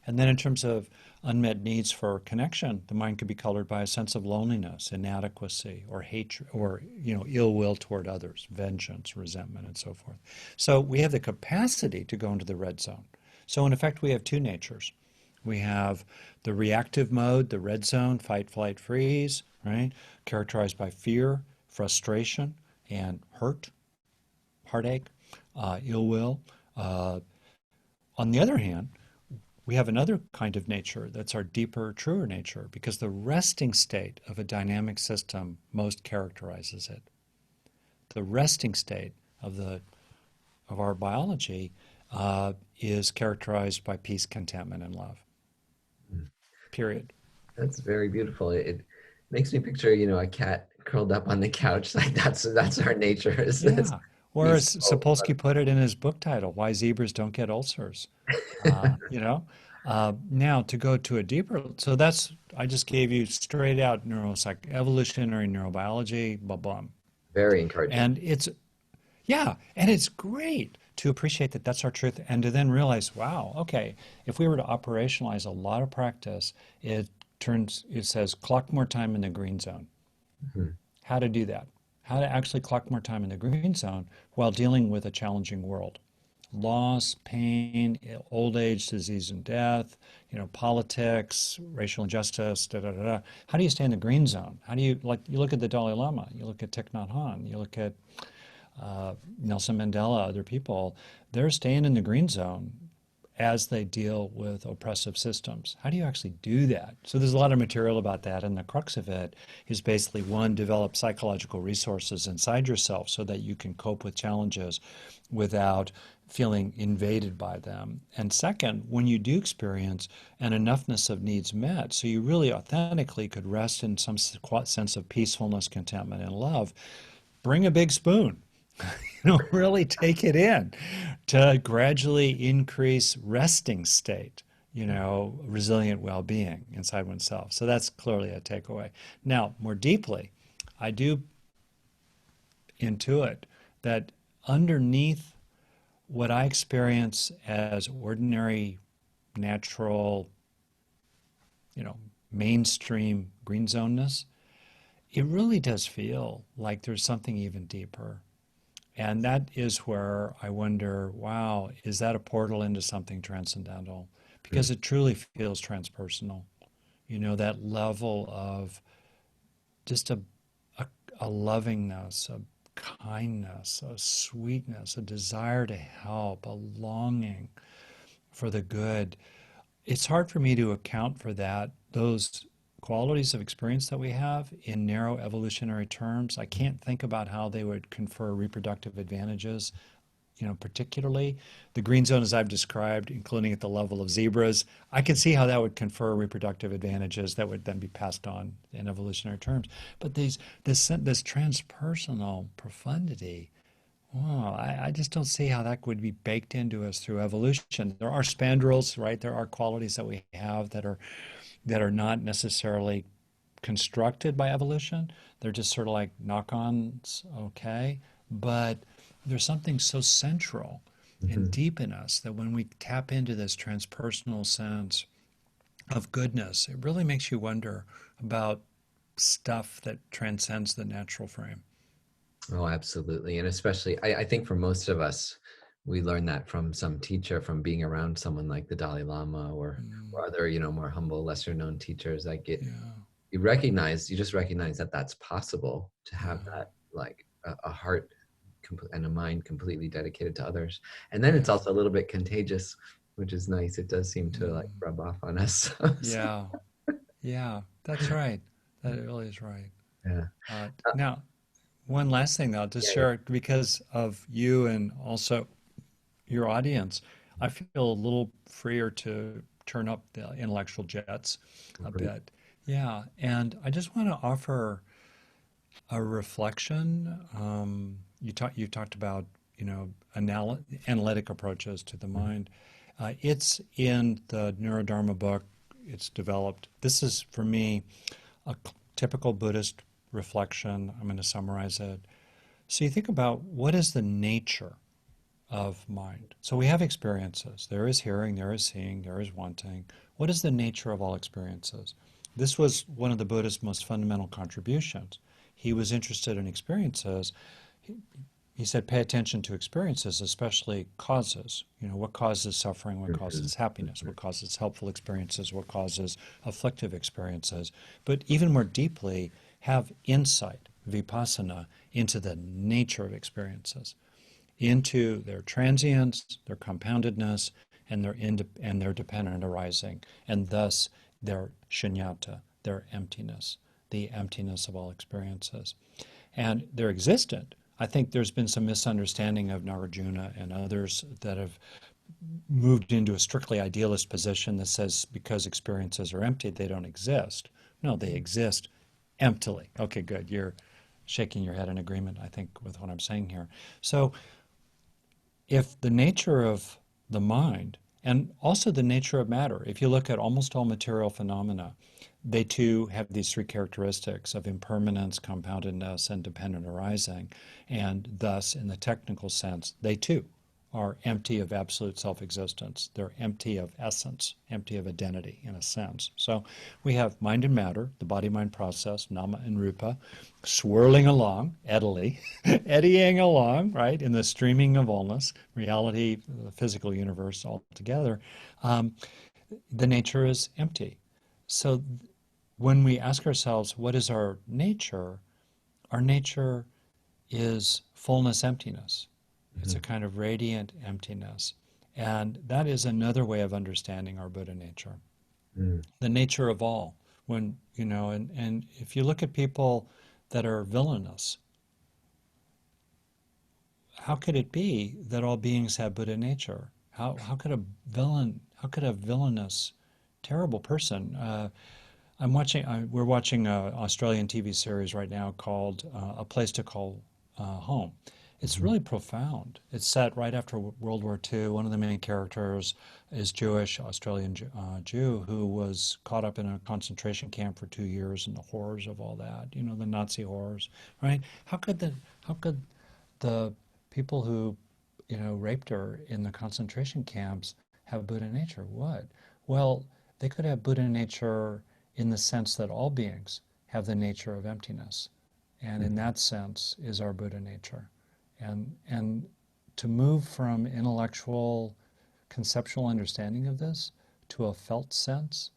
And then in terms of unmet needs for connection, the mind could be colored by a sense of loneliness, inadequacy, or hatred, or ill will toward others, vengeance, resentment, and so forth. So we have the capacity to go into the red zone. So in effect, we have two natures. We have the reactive mode, the red zone, fight, flight, freeze, right? Characterized by fear, frustration, and heartache, ill will. On the other hand, we have another kind of nature that's our deeper, truer nature, because the resting state of a dynamic system most characterizes it. The resting state of our biology is characterized by peace, contentment, and love. Period. That's very beautiful. It makes me picture, a cat curled up on the couch. Like that's our nature. Is this Yeah. Or as peaceful? Sapolsky put it in his book title, Why Zebras Don't Get Ulcers. You know? Now to go to a deeper, so I just gave you straight out evolutionary neurobiology, blah, blah. Very encouraging. And it's great to appreciate that that's our truth and to then realize, wow, okay, if we were to operationalize a lot of practice, it says clock more time in the green zone. Mhm. How to do that? How to actually clock more time in the green zone while dealing with a challenging world. Loss, pain, old age, disease and death, politics, racial injustice, da da da da. How do you stay in the green zone? How do you you look at the Dalai Lama, you look at Thich Nhat Hanh, you look at Nelson Mandela, other people, they're staying in the green zone as they deal with oppressive systems. How do you actually do that? So there's a lot of material about that, and the crux of it is basically, one, develop psychological resources inside yourself so that you can cope with challenges without feeling invaded by them. And second, when you do experience an enoughness of needs met, so you really authentically could rest in some sense of peacefulness, contentment, and love, bring a big spoon. Really take it in to gradually increase resting state, resilient well-being inside oneself. So that's clearly a takeaway. Now, more deeply, I do intuit that underneath what I experience as ordinary, natural, mainstream green zoneness, it really does feel like there's something even deeper. And that is where I wonder, wow, is that a portal into something transcendental? Because it truly feels transpersonal. That level of just a, a lovingness, a kindness, a sweetness, a desire to help, a longing for the good. It's hard for me to account for that, those qualities of experience that we have in narrow evolutionary terms. I can't think about how they would confer reproductive advantages, particularly the green zone as I've described, including at the level of zebras. I can see how that would confer reproductive advantages that would then be passed on in evolutionary terms. But this transpersonal profundity, oh, I just don't see how that would be baked into us through evolution. There are spandrels, right? There are qualities that we have that are not necessarily constructed by evolution. They're just sort of like knock-ons, okay? But there's something so central and Hmm. deep in us that when we tap into this transpersonal sense of goodness, it really makes you wonder about stuff that transcends the natural frame. Oh, absolutely. And especially, I think for most of us, we learn that from some teacher, from being around someone like the Dalai Lama Mm, or other, more humble, lesser known teachers. Like yeah, you just recognize that that's possible to have yeah, that, like a heart and a mind completely dedicated to others. And then it's yeah, also a little bit contagious, which is nice. It does seem to like mm, rub off on us. So, yeah, yeah. That's right. That really is right. yeah. Now, one last thing I'll just Yeah, yeah. share because of you and also your audience, I feel a little freer to turn up the intellectual jets a Great. bit. Yeah, and I just want to offer a reflection. You talked about analytic approaches to the mind. It's in the Neurodharma book. It's developed. This is for me a typical Buddhist reflection. I'm going to summarize it. So you think about what is the nature of mind. So we have experiences. There is hearing, there is seeing, there is wanting. What is the nature of all experiences? This was one of the Buddha's most fundamental contributions. He was interested in experiences. He, he said, pay attention to experiences, especially causes. What causes suffering, what Mhm, causes happiness, mhm, what causes helpful experiences, what causes afflictive experiences. But even more deeply, have insight, vipassana, into the nature of experiences, into their transience, their compoundedness, and their dependent arising, and thus their shunyata, their emptiness, the emptiness of all experiences. And they're existent. I think there's been some misunderstanding of Nagarjuna and others that have moved into a strictly idealist position that says because experiences are empty, they don't exist. No, they exist emptily. Okay, good. You're shaking your head in agreement, I think, with what I'm saying here. So if the nature of the mind and also the nature of matter, if you look at almost all material phenomena, they too have these three characteristics of impermanence, compoundedness, and dependent arising. And thus, in the technical sense, they too are empty of absolute self existence. They're empty of essence, empty of identity in a sense. So we have mind and matter, the body mind process, nama and rupa, swirling along, eddying along, right, in the streaming of allness, reality, the physical universe altogether. Um, the nature is empty. So when we ask ourselves, what is our nature is fullness, emptiness. It's a mhm. kind of radiant emptiness. And that is another way of understanding our Buddha nature, Mm. the nature of all. And if you look at people that are villainous, how could it be that all beings have Buddha nature? How could a villainous, terrible person? We're watching an Australian TV series right now called A Place to Call Home. It's Mhm. really profound. It's set right after World War II. One of the main characters is Jewish, Australian Jew, who was caught up in a concentration camp for 2 years and the horrors of all that, the Nazi horrors, right? How could the people who, raped her in the concentration camps have Buddha nature? What? Well, they could have Buddha nature in the sense that all beings have the nature of emptiness. And in Mhm. that sense is our Buddha nature. And to move from intellectual conceptual understanding of this to a felt sense,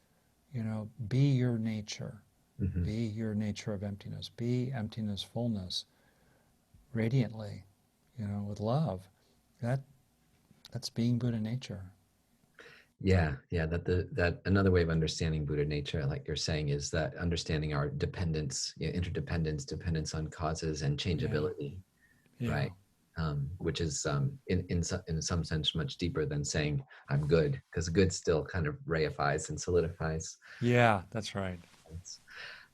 be your nature. Hmm. Be your nature of emptiness. Be emptiness, fullness, radiantly, with love. That that's being Buddha nature. Yeah, yeah. That another way of understanding Buddha nature, like you're saying, is that understanding our dependence, interdependence, dependence on causes, and Yeah, changeability, yeah, right? Which is in some sense much deeper than saying I'm good, because good still kind of reifies and solidifies. yeah. That's right.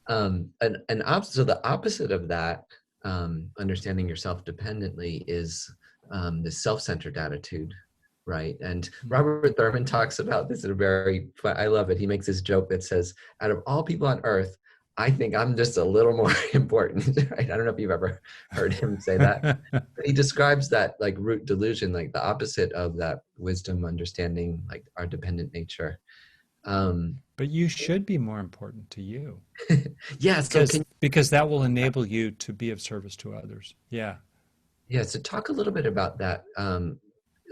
So the opposite of that, understanding yourself dependently, is the self-centered attitude, right? And Mm. Robert Thurman talks about this in a very I love it. He makes this joke that says, out of all people on earth, I think I'm just a little more important, right? I don't know if you've ever heard him say that. But he describes that like root delusion, like the opposite of that wisdom, understanding like our dependent nature. um But you should be more important to you yeah, so because can because that will enable you to be of service to others. Yeah. Yeah, so talk a little bit about that.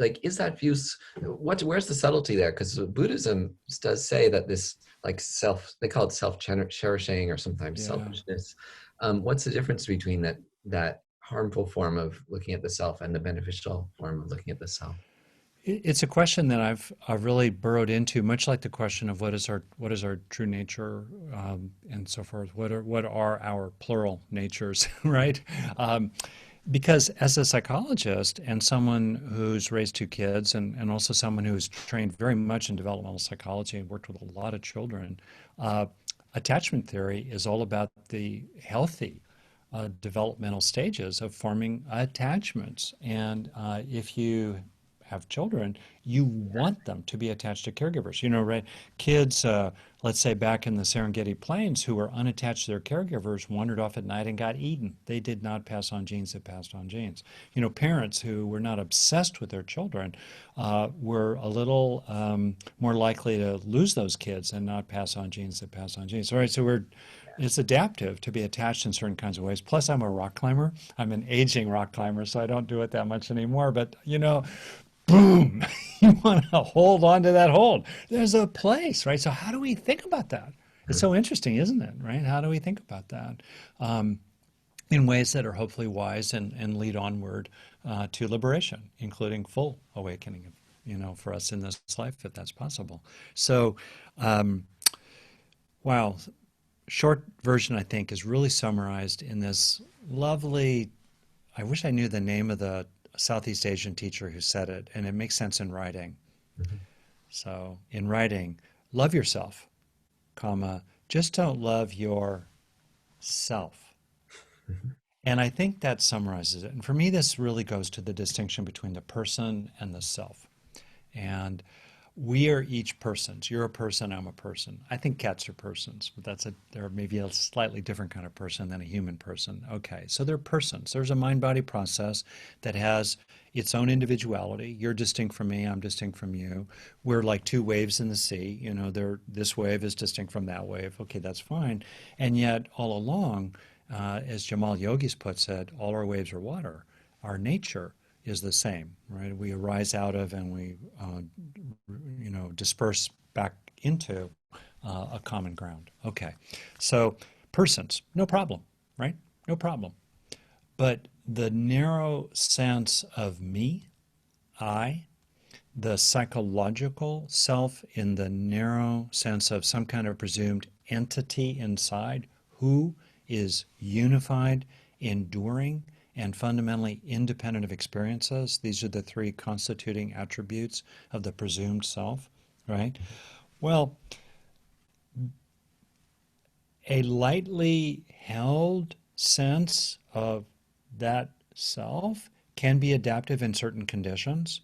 Like, is that view, where's the subtlety there? Because Buddhism does say that this, like they call it self-cherishing or sometimes Yeah. selfishness. What's the difference between that harmful form of looking at the self and the beneficial form of looking at the self? It's a question that I've really burrowed into, much like the question of what is our true nature, and so forth. What are our plural natures, right? Because as a psychologist and someone who's raised two kids, and also someone who's trained very much in developmental psychology and worked with a lot of children, uh, attachment theory is all about the healthy developmental stages of forming attachments. And if you have children, you want them to be attached to caregivers. Right? Kids, let's say back in the Serengeti Plains, who were unattached to their caregivers, wandered off at night and got eaten. They did not pass on genes that passed on genes. Parents who were not obsessed with their children were a little more likely to lose those kids and not pass on genes that pass on genes. All right, so it's adaptive to be attached in certain kinds of ways. Plus, I'm a rock climber. I'm an aging rock climber, so I don't do it that much anymore. But boom, you want to hold on to that hold. There's a place, right? So how do we think about that? It's so interesting, isn't it? Right? How do we think about that in ways that are hopefully wise and lead onward to liberation, including full awakening, for us in this life, if that's possible. So, wow, short version, I think, is really summarized in this lovely. I wish I knew the name of the Southeast Asian teacher who said it, and it makes sense in writing. Mhm. So, in writing, love yourself, comma, just don't love yourself. Mhm. And I think that summarizes it. And for me, this really goes to the distinction between the person and the self. And we are each persons. You're a person, I'm a person. I think cats are persons, but they're maybe a slightly different kind of person than a human person. Okay, so they're persons. There's a mind-body process that has its own individuality. You're distinct from me, I'm distinct from you. We're like two waves in the sea. This wave is distinct from that wave. Okay, that's fine. And yet, all along, as Jamal Yogis puts it, all our waves are water. Our nature is the same, right? We arise out of and we disperse back into a common ground. Okay, so persons, no problem, right? No problem. But the narrow sense of me, I, the psychological self in the narrow sense of some kind of presumed entity inside who is unified, enduring, and fundamentally independent of experiences. These are the three constituting attributes of the presumed self, right? Well, a lightly held sense of that self can be adaptive in certain conditions,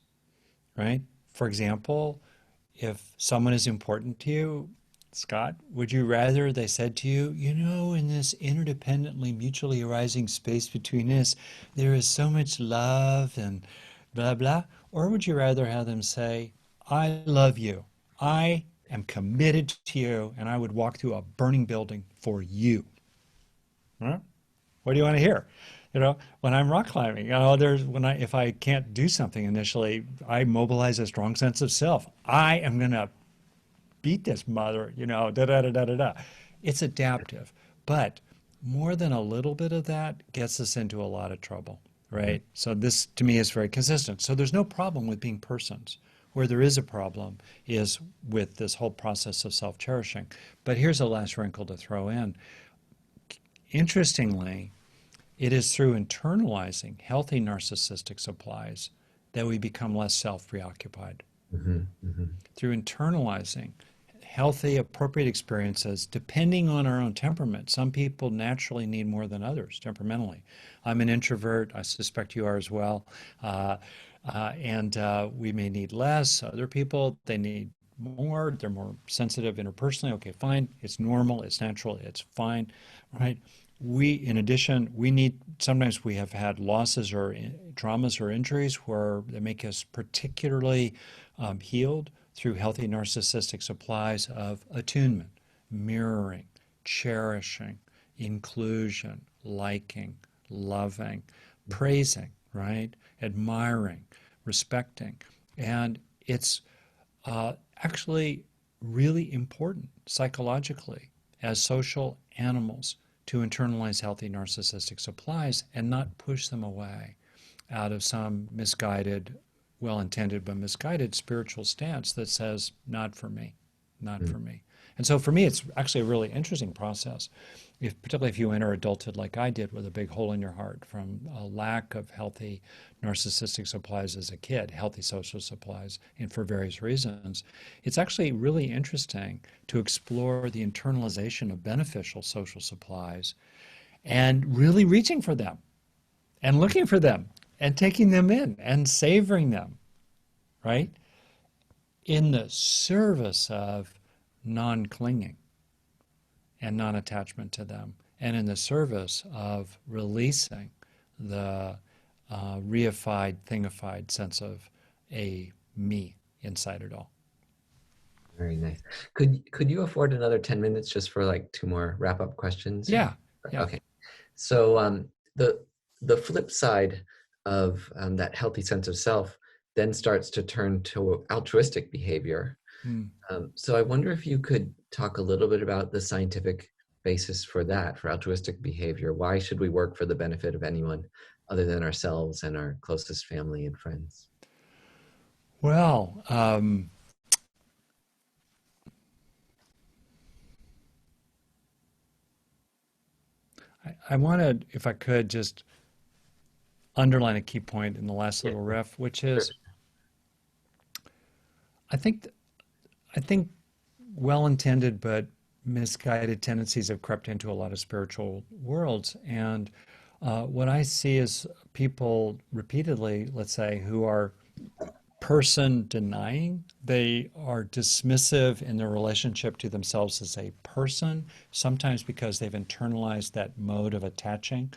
right? For example, if someone is important to you, Scott, would you rather they said to you, in this interdependently mutually arising space between us, there is so much love and blah, blah? Or would you rather have them say, I love you. I am committed to you, and I would walk through a burning building for you? Huh? What do you want to hear? When I'm rock climbing, if I can't do something initially, I mobilize a strong sense of self. I am going to beat this mother, da da da da da da. It's adaptive, but more than a little bit of that gets us into a lot of trouble, Mhm. right? So this to me is very consistent. So there's no problem with being persons. Where there is a problem is with this whole process of self-cherishing. But here's a last wrinkle to throw in. Interestingly, it is through internalizing healthy narcissistic supplies that we become less self-preoccupied. Mhm. Mhm. Through internalizing healthy, appropriate experiences, depending on our own temperament. Some people naturally need more than others temperamentally. I'm an introvert. I suspect you are as well. And we may need less. Other people, they need more. They're more sensitive interpersonally. Okay, fine. It's normal. It's natural. It's fine, right? In addition, we need, sometimes we have had losses or traumas or injuries where they make us particularly healed through healthy narcissistic supplies of attunement, mirroring, cherishing, inclusion, liking, loving, praising, right? Admiring, respecting. And it's actually really important psychologically as social animals to internalize healthy narcissistic supplies and not push them away out of some misguided, well intended but misguided spiritual stance that says, not for me, not Mhm. for me. And so for me, it's actually a really interesting process, particularly if you enter adulthood like I did with a big hole in your heart from a lack of healthy narcissistic supplies as a kid, healthy social supplies, and for various reasons. It's actually really interesting to explore the internalization of beneficial social supplies and really reaching for them and looking for them and taking them in and savoring them, right? In the service of non clinging and non attachment to them, and in the service of releasing the reified, thingified sense of a me inside it all. Very nice. Could you afford another 10 minutes just for like two more wrap-up questions? Yeah, yeah. Okay. So the flip side of that healthy sense of self then starts to turn to altruistic behavior. Hmm. So I wonder if you could talk a little bit about the scientific basis for that, for altruistic behavior. Why should we work for the benefit of anyone other than ourselves and our closest family and friends? Well, I wanted, if I could, just underline a key point in the last Yeah, little riff, which sure. is I think I think well-intended but misguided tendencies have crept into a lot of spiritual worlds. And what I see is people repeatedly, let's say, who are person denying. They are dismissive in their relationship to themselves as a person, sometimes because they've internalized that mode of attaching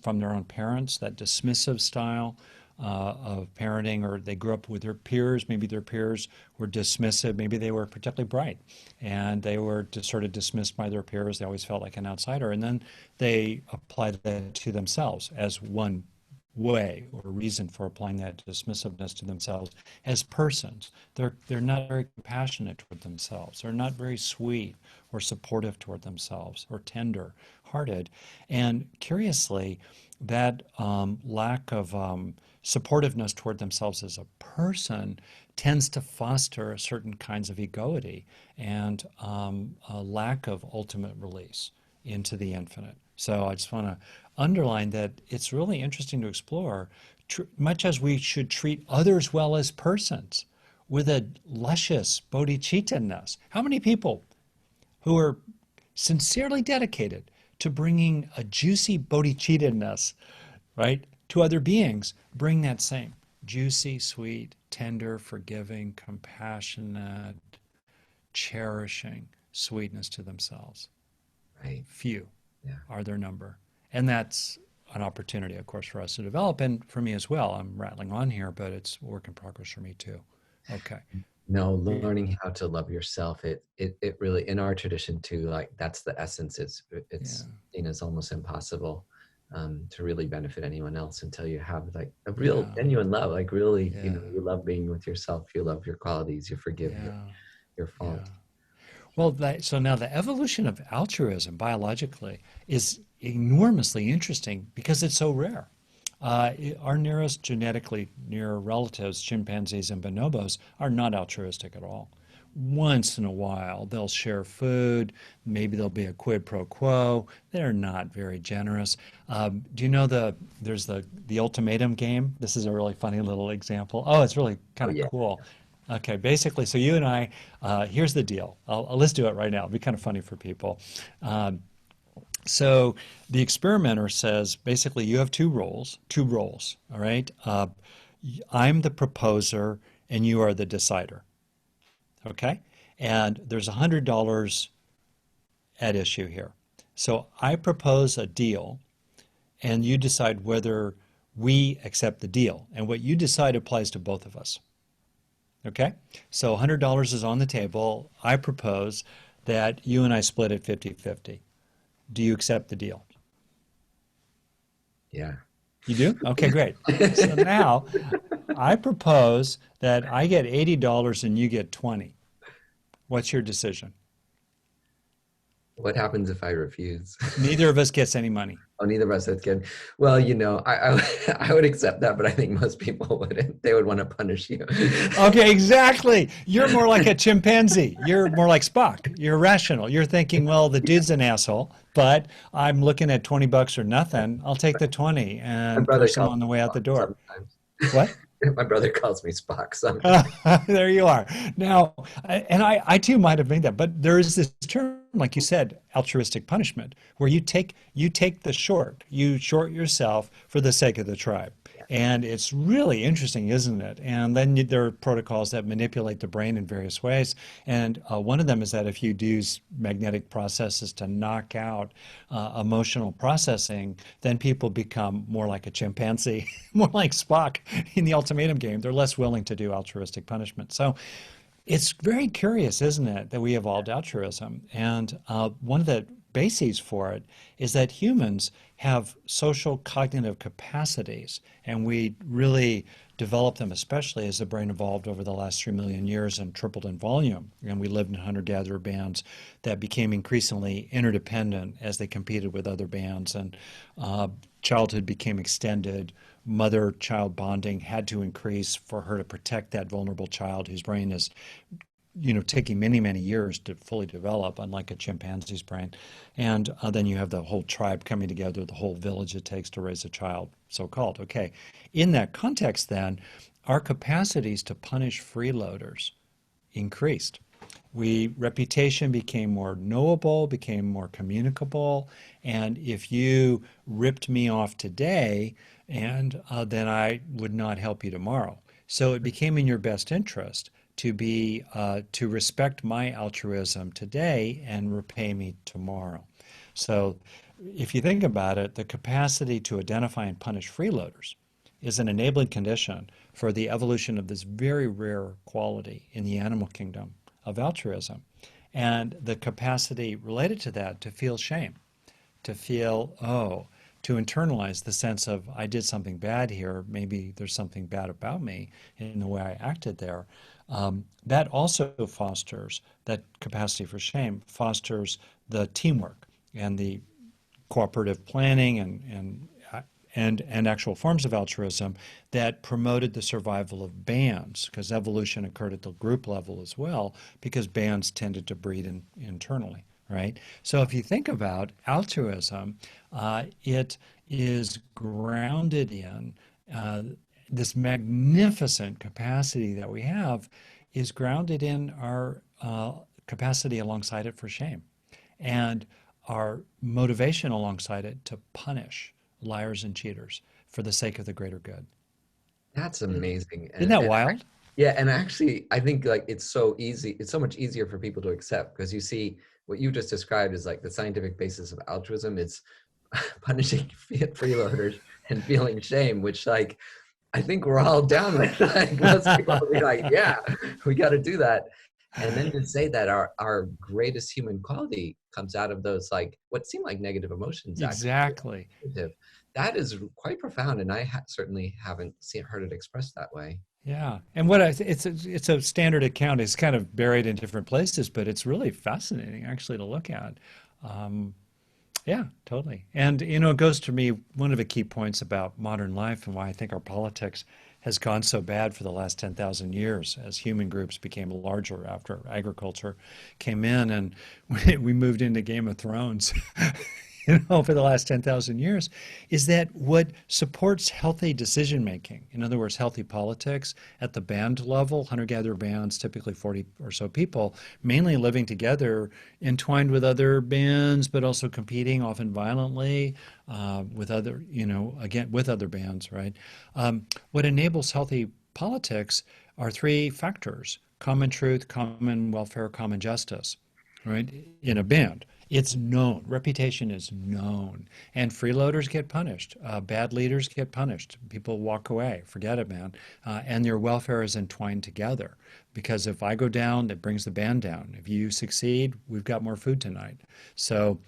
from their own parents, that dismissive style of parenting, or they grew up with their peers. Maybe their peers were dismissive. Maybe they were particularly bright and they were just sort of dismissed by their peers. They always felt like an outsider. And then they applied that to themselves as one way or reason for applying that dismissiveness to themselves as persons. They're not very compassionate toward themselves. They're not very sweet or supportive toward themselves or tender hearted. And curiously, that lack of supportiveness toward themselves as a person tends to foster certain kinds of egoity and a lack of ultimate release into the infinite. So I just want to underline that it's really interesting to explore, much as we should treat others well as persons with a luscious bodhicitta-ness. How many people who are sincerely dedicated to bringing a juicy bodhicitta-ness, right, to other beings, bring that same juicy, sweet, tender, forgiving, compassionate, cherishing sweetness to themselves? Right. Few Yeah. are their number. And that's an opportunity, of course, for us to develop. And for me as well. I'm rattling on here, but it's work in progress for me too. Okay. No, Yeah. learning how to love yourself. It really, in our tradition too, like that's the essence. Yeah. It's seen as almost impossible to really benefit anyone else until you have like a real Yeah. genuine love. Like really, Yeah. you love being with yourself. You love your qualities. You forgive Yeah. your Yeah. fault. Well, so now the evolution of altruism biologically is enormously interesting because it's so rare. Our nearest genetically near relatives, chimpanzees and bonobos, are not altruistic at all. Once in a while, they'll share food. Maybe there'll be a quid pro quo. They're not very generous. Do you know there's the ultimatum game? This is a really funny little example. Oh, it's really Oh kind of yeah. cool. Okay, basically, so you and I, here's the deal. Let's do it right now. It'll be kind of funny for people. Um, so the experimenter says basically you have two roles, all right? I'm the proposer and you are the decider, okay? And there's $100 at issue here. So I propose a deal and you decide whether we accept the deal. And what you decide applies to both of us, okay? So $100 is on the table. I propose that you and I split it 50-50. Do you accept the deal? Yeah. You do? Okay, great. So now I propose that I get $80 and you get 20. What's your decision? What happens if I refuse? Neither of us gets any money. Oh, neither of us, that's good. Well, I would accept that, but I think most people wouldn't. They would want to punish you. Okay, exactly. You're more like a chimpanzee. You're more like Spock. You're rational. You're thinking, well, the dude's an asshole, but I'm looking at 20 bucks or nothing. I'll take the 20 My and brother push them calls on me the way out the Spock door. sometimes. What? My brother calls me Spock sometimes. There you are. Now, and I too might have made that, but there is this term, like you said, altruistic punishment, where you take the short, you short yourself for the sake of the tribe. And it's really interesting, isn't it? And then there are protocols that manipulate the brain in various ways. And one of them is that if you use magnetic processes to knock out emotional processing, then people become more like a chimpanzee, more like Spock in the ultimatum game. They're less willing to do altruistic punishment. So it's very curious, isn't it, that we evolved altruism? And one of the bases for it is that humans have social cognitive capacities, and we really developed them, especially as the brain evolved over the last 3 million years and tripled in volume. And we lived in hunter-gatherer bands that became increasingly interdependent as they competed with other bands, and childhood became extended. Mother-child bonding had to increase for her to protect that vulnerable child whose brain is taking many, many years to fully develop, unlike a chimpanzee's brain. And then you have the whole tribe coming together, the whole village it takes to raise a child, so-called. Okay. In that context, then, our capacities to punish freeloaders increased. Reputation became more knowable, became more communicable, and if you ripped me off today, and then I would not help you tomorrow. So it became in your best interest to respect my altruism today and repay me tomorrow. So if you think about it, the capacity to identify and punish freeloaders is an enabling condition for the evolution of this very rare quality in the animal kingdom of altruism. And the capacity related to that to feel shame, to feel, to internalize the sense of, I did something bad here, maybe there's something bad about me in the way I acted there. That also fosters, that capacity for shame, fosters the teamwork and the cooperative planning and actual forms of altruism that promoted the survival of bands, because evolution occurred at the group level as well, because bands tended to breed internally, right? So if you think about altruism, it is grounded in this magnificent capacity that we have is grounded in our capacity alongside it for shame and our motivation alongside it to punish liars and cheaters for the sake of the greater good. That's amazing. Isn't that wild? Yeah, and actually, I think like it's so easy. It's so much easier for people to accept because you see what you just described is like the scientific basis of altruism. It's punishing freeloaders and feeling shame, which like I think we're all down with. Like most people will be like, yeah, we got to do that. And then to say that our greatest human quality comes out of those like what seem like negative emotions. Exactly. Actually, that is quite profound, and I certainly haven't heard it expressed that way. Yeah, and what it's a standard account. It's kind of buried in different places, but it's really fascinating actually to look at. Um, yeah, totally. And it goes to me one of the key points about modern life and why I think our politics has gone so bad for the last 10,000 years as human groups became larger after agriculture came in and we moved into Game of Thrones. For the last 10,000 years, is that what supports healthy decision making, in other words, healthy politics at the band level, hunter-gatherer bands, typically 40 or so people, mainly living together, entwined with other bands, but also competing, often violently, with other, again, with other bands, right? What enables healthy politics are three factors: common truth, common welfare, common justice, right? In a band. It's known. Reputation is known. And freeloaders get punished. Bad leaders get punished. People walk away. Forget it, man. And your welfare is entwined together. Because if I go down, it brings the band down. If you succeed, we've got more food tonight. So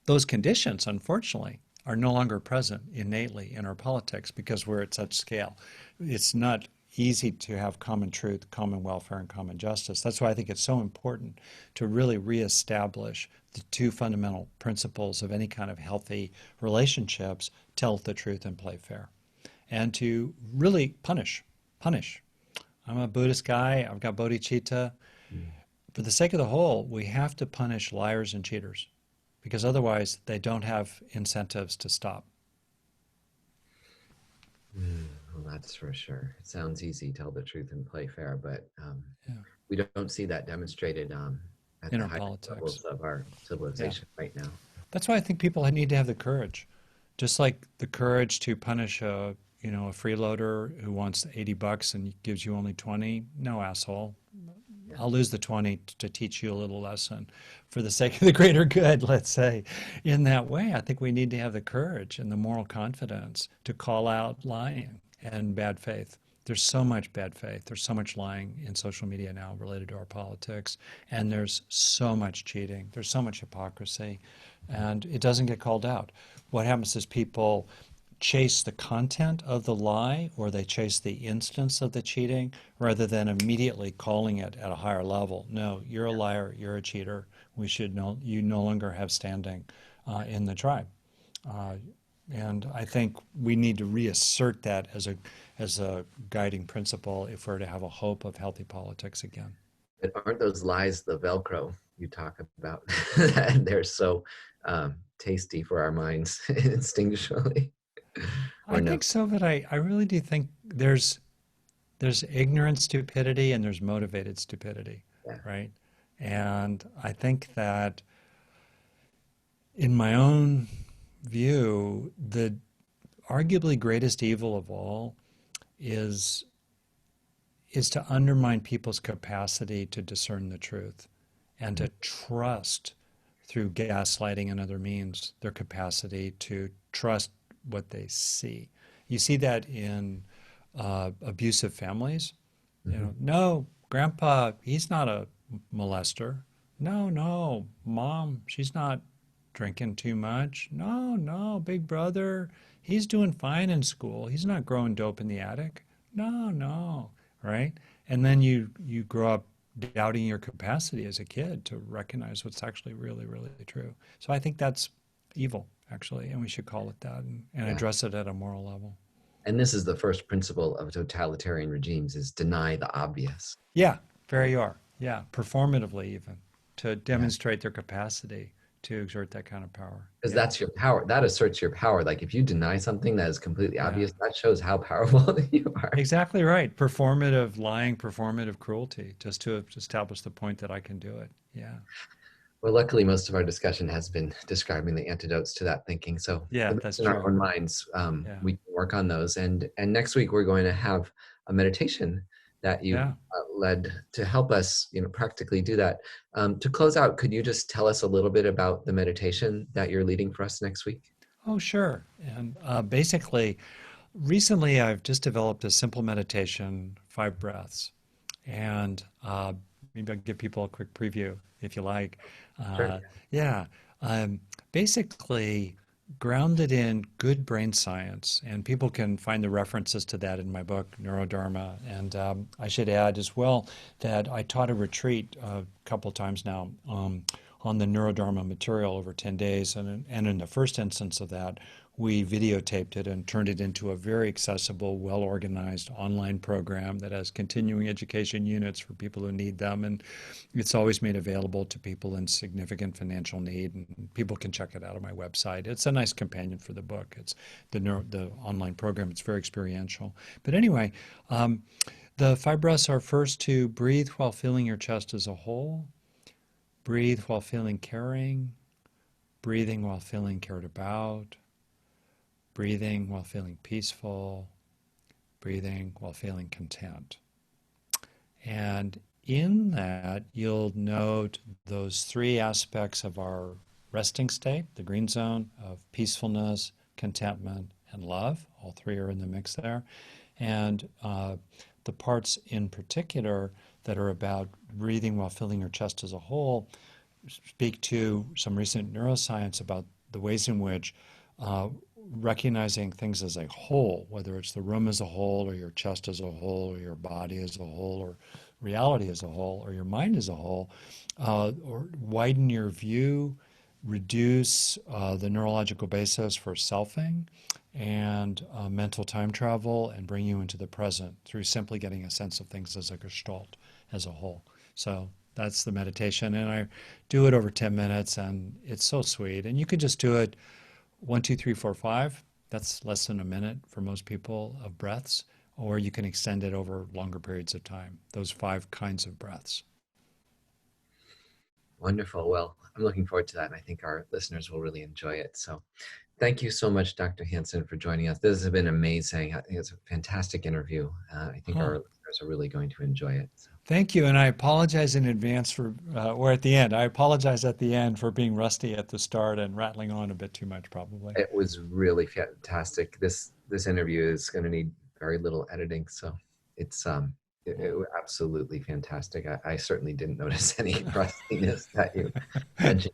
those conditions, unfortunately, are no longer present innately in our politics because we're at such scale. It's not easy to have common truth, common welfare, and common justice. That's why I think it's so important to really reestablish the two fundamental principles of any kind of healthy relationships: tell the truth and play fair. And to really punish. I'm a Buddhist guy, I've got bodhicitta. Mm. For the sake of the whole, we have to punish liars and cheaters because otherwise they don't have incentives to stop. Well, that's for sure. It sounds easy, tell the truth and play fair, but Yeah. we don't see that demonstrated at In the our highest politics. levels of our Yeah. civilization right now. That's why I think people need to have the courage, just like the courage to punish a freeloader who wants $80 and gives you only 20. No, asshole. Yeah. I'll lose the 20 to teach you a little lesson for the sake of the greater good, let's say. In that way, I think we need to have the courage and the moral confidence to call out lying and bad faith. There's so much bad faith. There's so much lying in social media now related to our politics. And there's so much cheating. There's so much hypocrisy. And it doesn't get called out. What happens is people chase the content of the lie or they chase the instance of the cheating rather than immediately calling it at a higher level. No, you're a liar, you're a cheater. You no longer have standing in the tribe. Uh, and I think we need to reassert that as a guiding principle if we're to have a hope of healthy politics again. But aren't those lies the Velcro you talk about? And they're so tasty for our minds instinctually. I Or no? think so, but I really do think there's ignorant stupidity and there's motivated stupidity, Yeah. right? And I think that in my own view, the arguably greatest evil of all is is to undermine people's capacity to discern the truth and to trust through gaslighting and other means their capacity to trust what they see. You see that in abusive families. Mm-hmm. No, grandpa, he's not a molester. No, no, mom, she's not drinking too much. No, no, big brother, he's doing fine in school. He's not growing dope in the attic. No, no, right? And then you grow up doubting your capacity as a kid to recognize what's actually really, really true. So I think that's evil, actually, and we should call it that and Yeah. address it at a moral level. And this is the first principle of totalitarian regimes: is deny the obvious. Yeah, there you are. Yeah, performatively even to Yeah. demonstrate their capacity to exert that kind of power. Because Yeah, that's your power. That asserts your power. Like if you deny something that is completely yeah. obvious, that shows how powerful you are. Exactly right. Performative lying, performative cruelty, just to establish the point that I can do it. Yeah. Well, luckily, most of our discussion has been describing the antidotes to that thinking. So Yeah, at that's least in our true. own minds, Yeah. we can work on those. And next week we're going to have a meditation that you Yeah. led to help us, practically do that. To close out, could you just tell us a little bit about the meditation that you're leading for us next week? Oh, sure. And basically, recently I've just developed a simple meditation, 5 breaths. And maybe I'll give people a quick preview if you like. Sure. Yeah. Basically, grounded in good brain science, and people can find the references to that in my book, Neurodharma. And I should add as well that I taught a retreat a couple times now on the Neurodharma material over 10 days. And in the first instance of that, we videotaped it and turned it into a very accessible, well-organized online program that has continuing education units for people who need them. And it's always made available to people in significant financial need. And people can check it out on my website. It's a nice companion for the book. It's the online program. It's very experiential. But anyway, the 5 breaths are first to breathe while feeling your chest as a whole, breathe while feeling caring, breathing while feeling cared about, breathing while feeling peaceful, breathing while feeling content. And in that, you'll note those 3 aspects of our resting state, the green zone of peacefulness, contentment, and love. All 3 are in the mix there. And the parts in particular that are about breathing while filling your chest as a whole speak to some recent neuroscience about the ways in which recognizing things as a whole, whether it's the room as a whole, or your chest as a whole, or your body as a whole, or reality as a whole, or your mind as a whole, or widen your view, reduce the neurological basis for selfing and mental time travel, and bring you into the present through simply getting a sense of things as a gestalt, as a whole. So that's the meditation, and I do it over 10 minutes, and it's so sweet. And you could just do it 1, 2, 3, 4, 5. That's less than a minute for most people of breaths, or you can extend it over longer periods of time. Those 5 kinds of breaths. Wonderful. Well, I'm looking forward to that, and I think our listeners will really enjoy it. So thank you so much, Dr. Hanson, for joining us. This has been amazing. I think it's a fantastic interview. I think our Oh, listeners are really going to enjoy it. So. thank you. And I apologize in advance for, or at the end, I apologize at the end for being rusty at the start and rattling on a bit too much, probably. It was really fantastic. This interview is going to need very little editing, so it's it was absolutely fantastic. I certainly didn't notice any rustiness that you mentioned.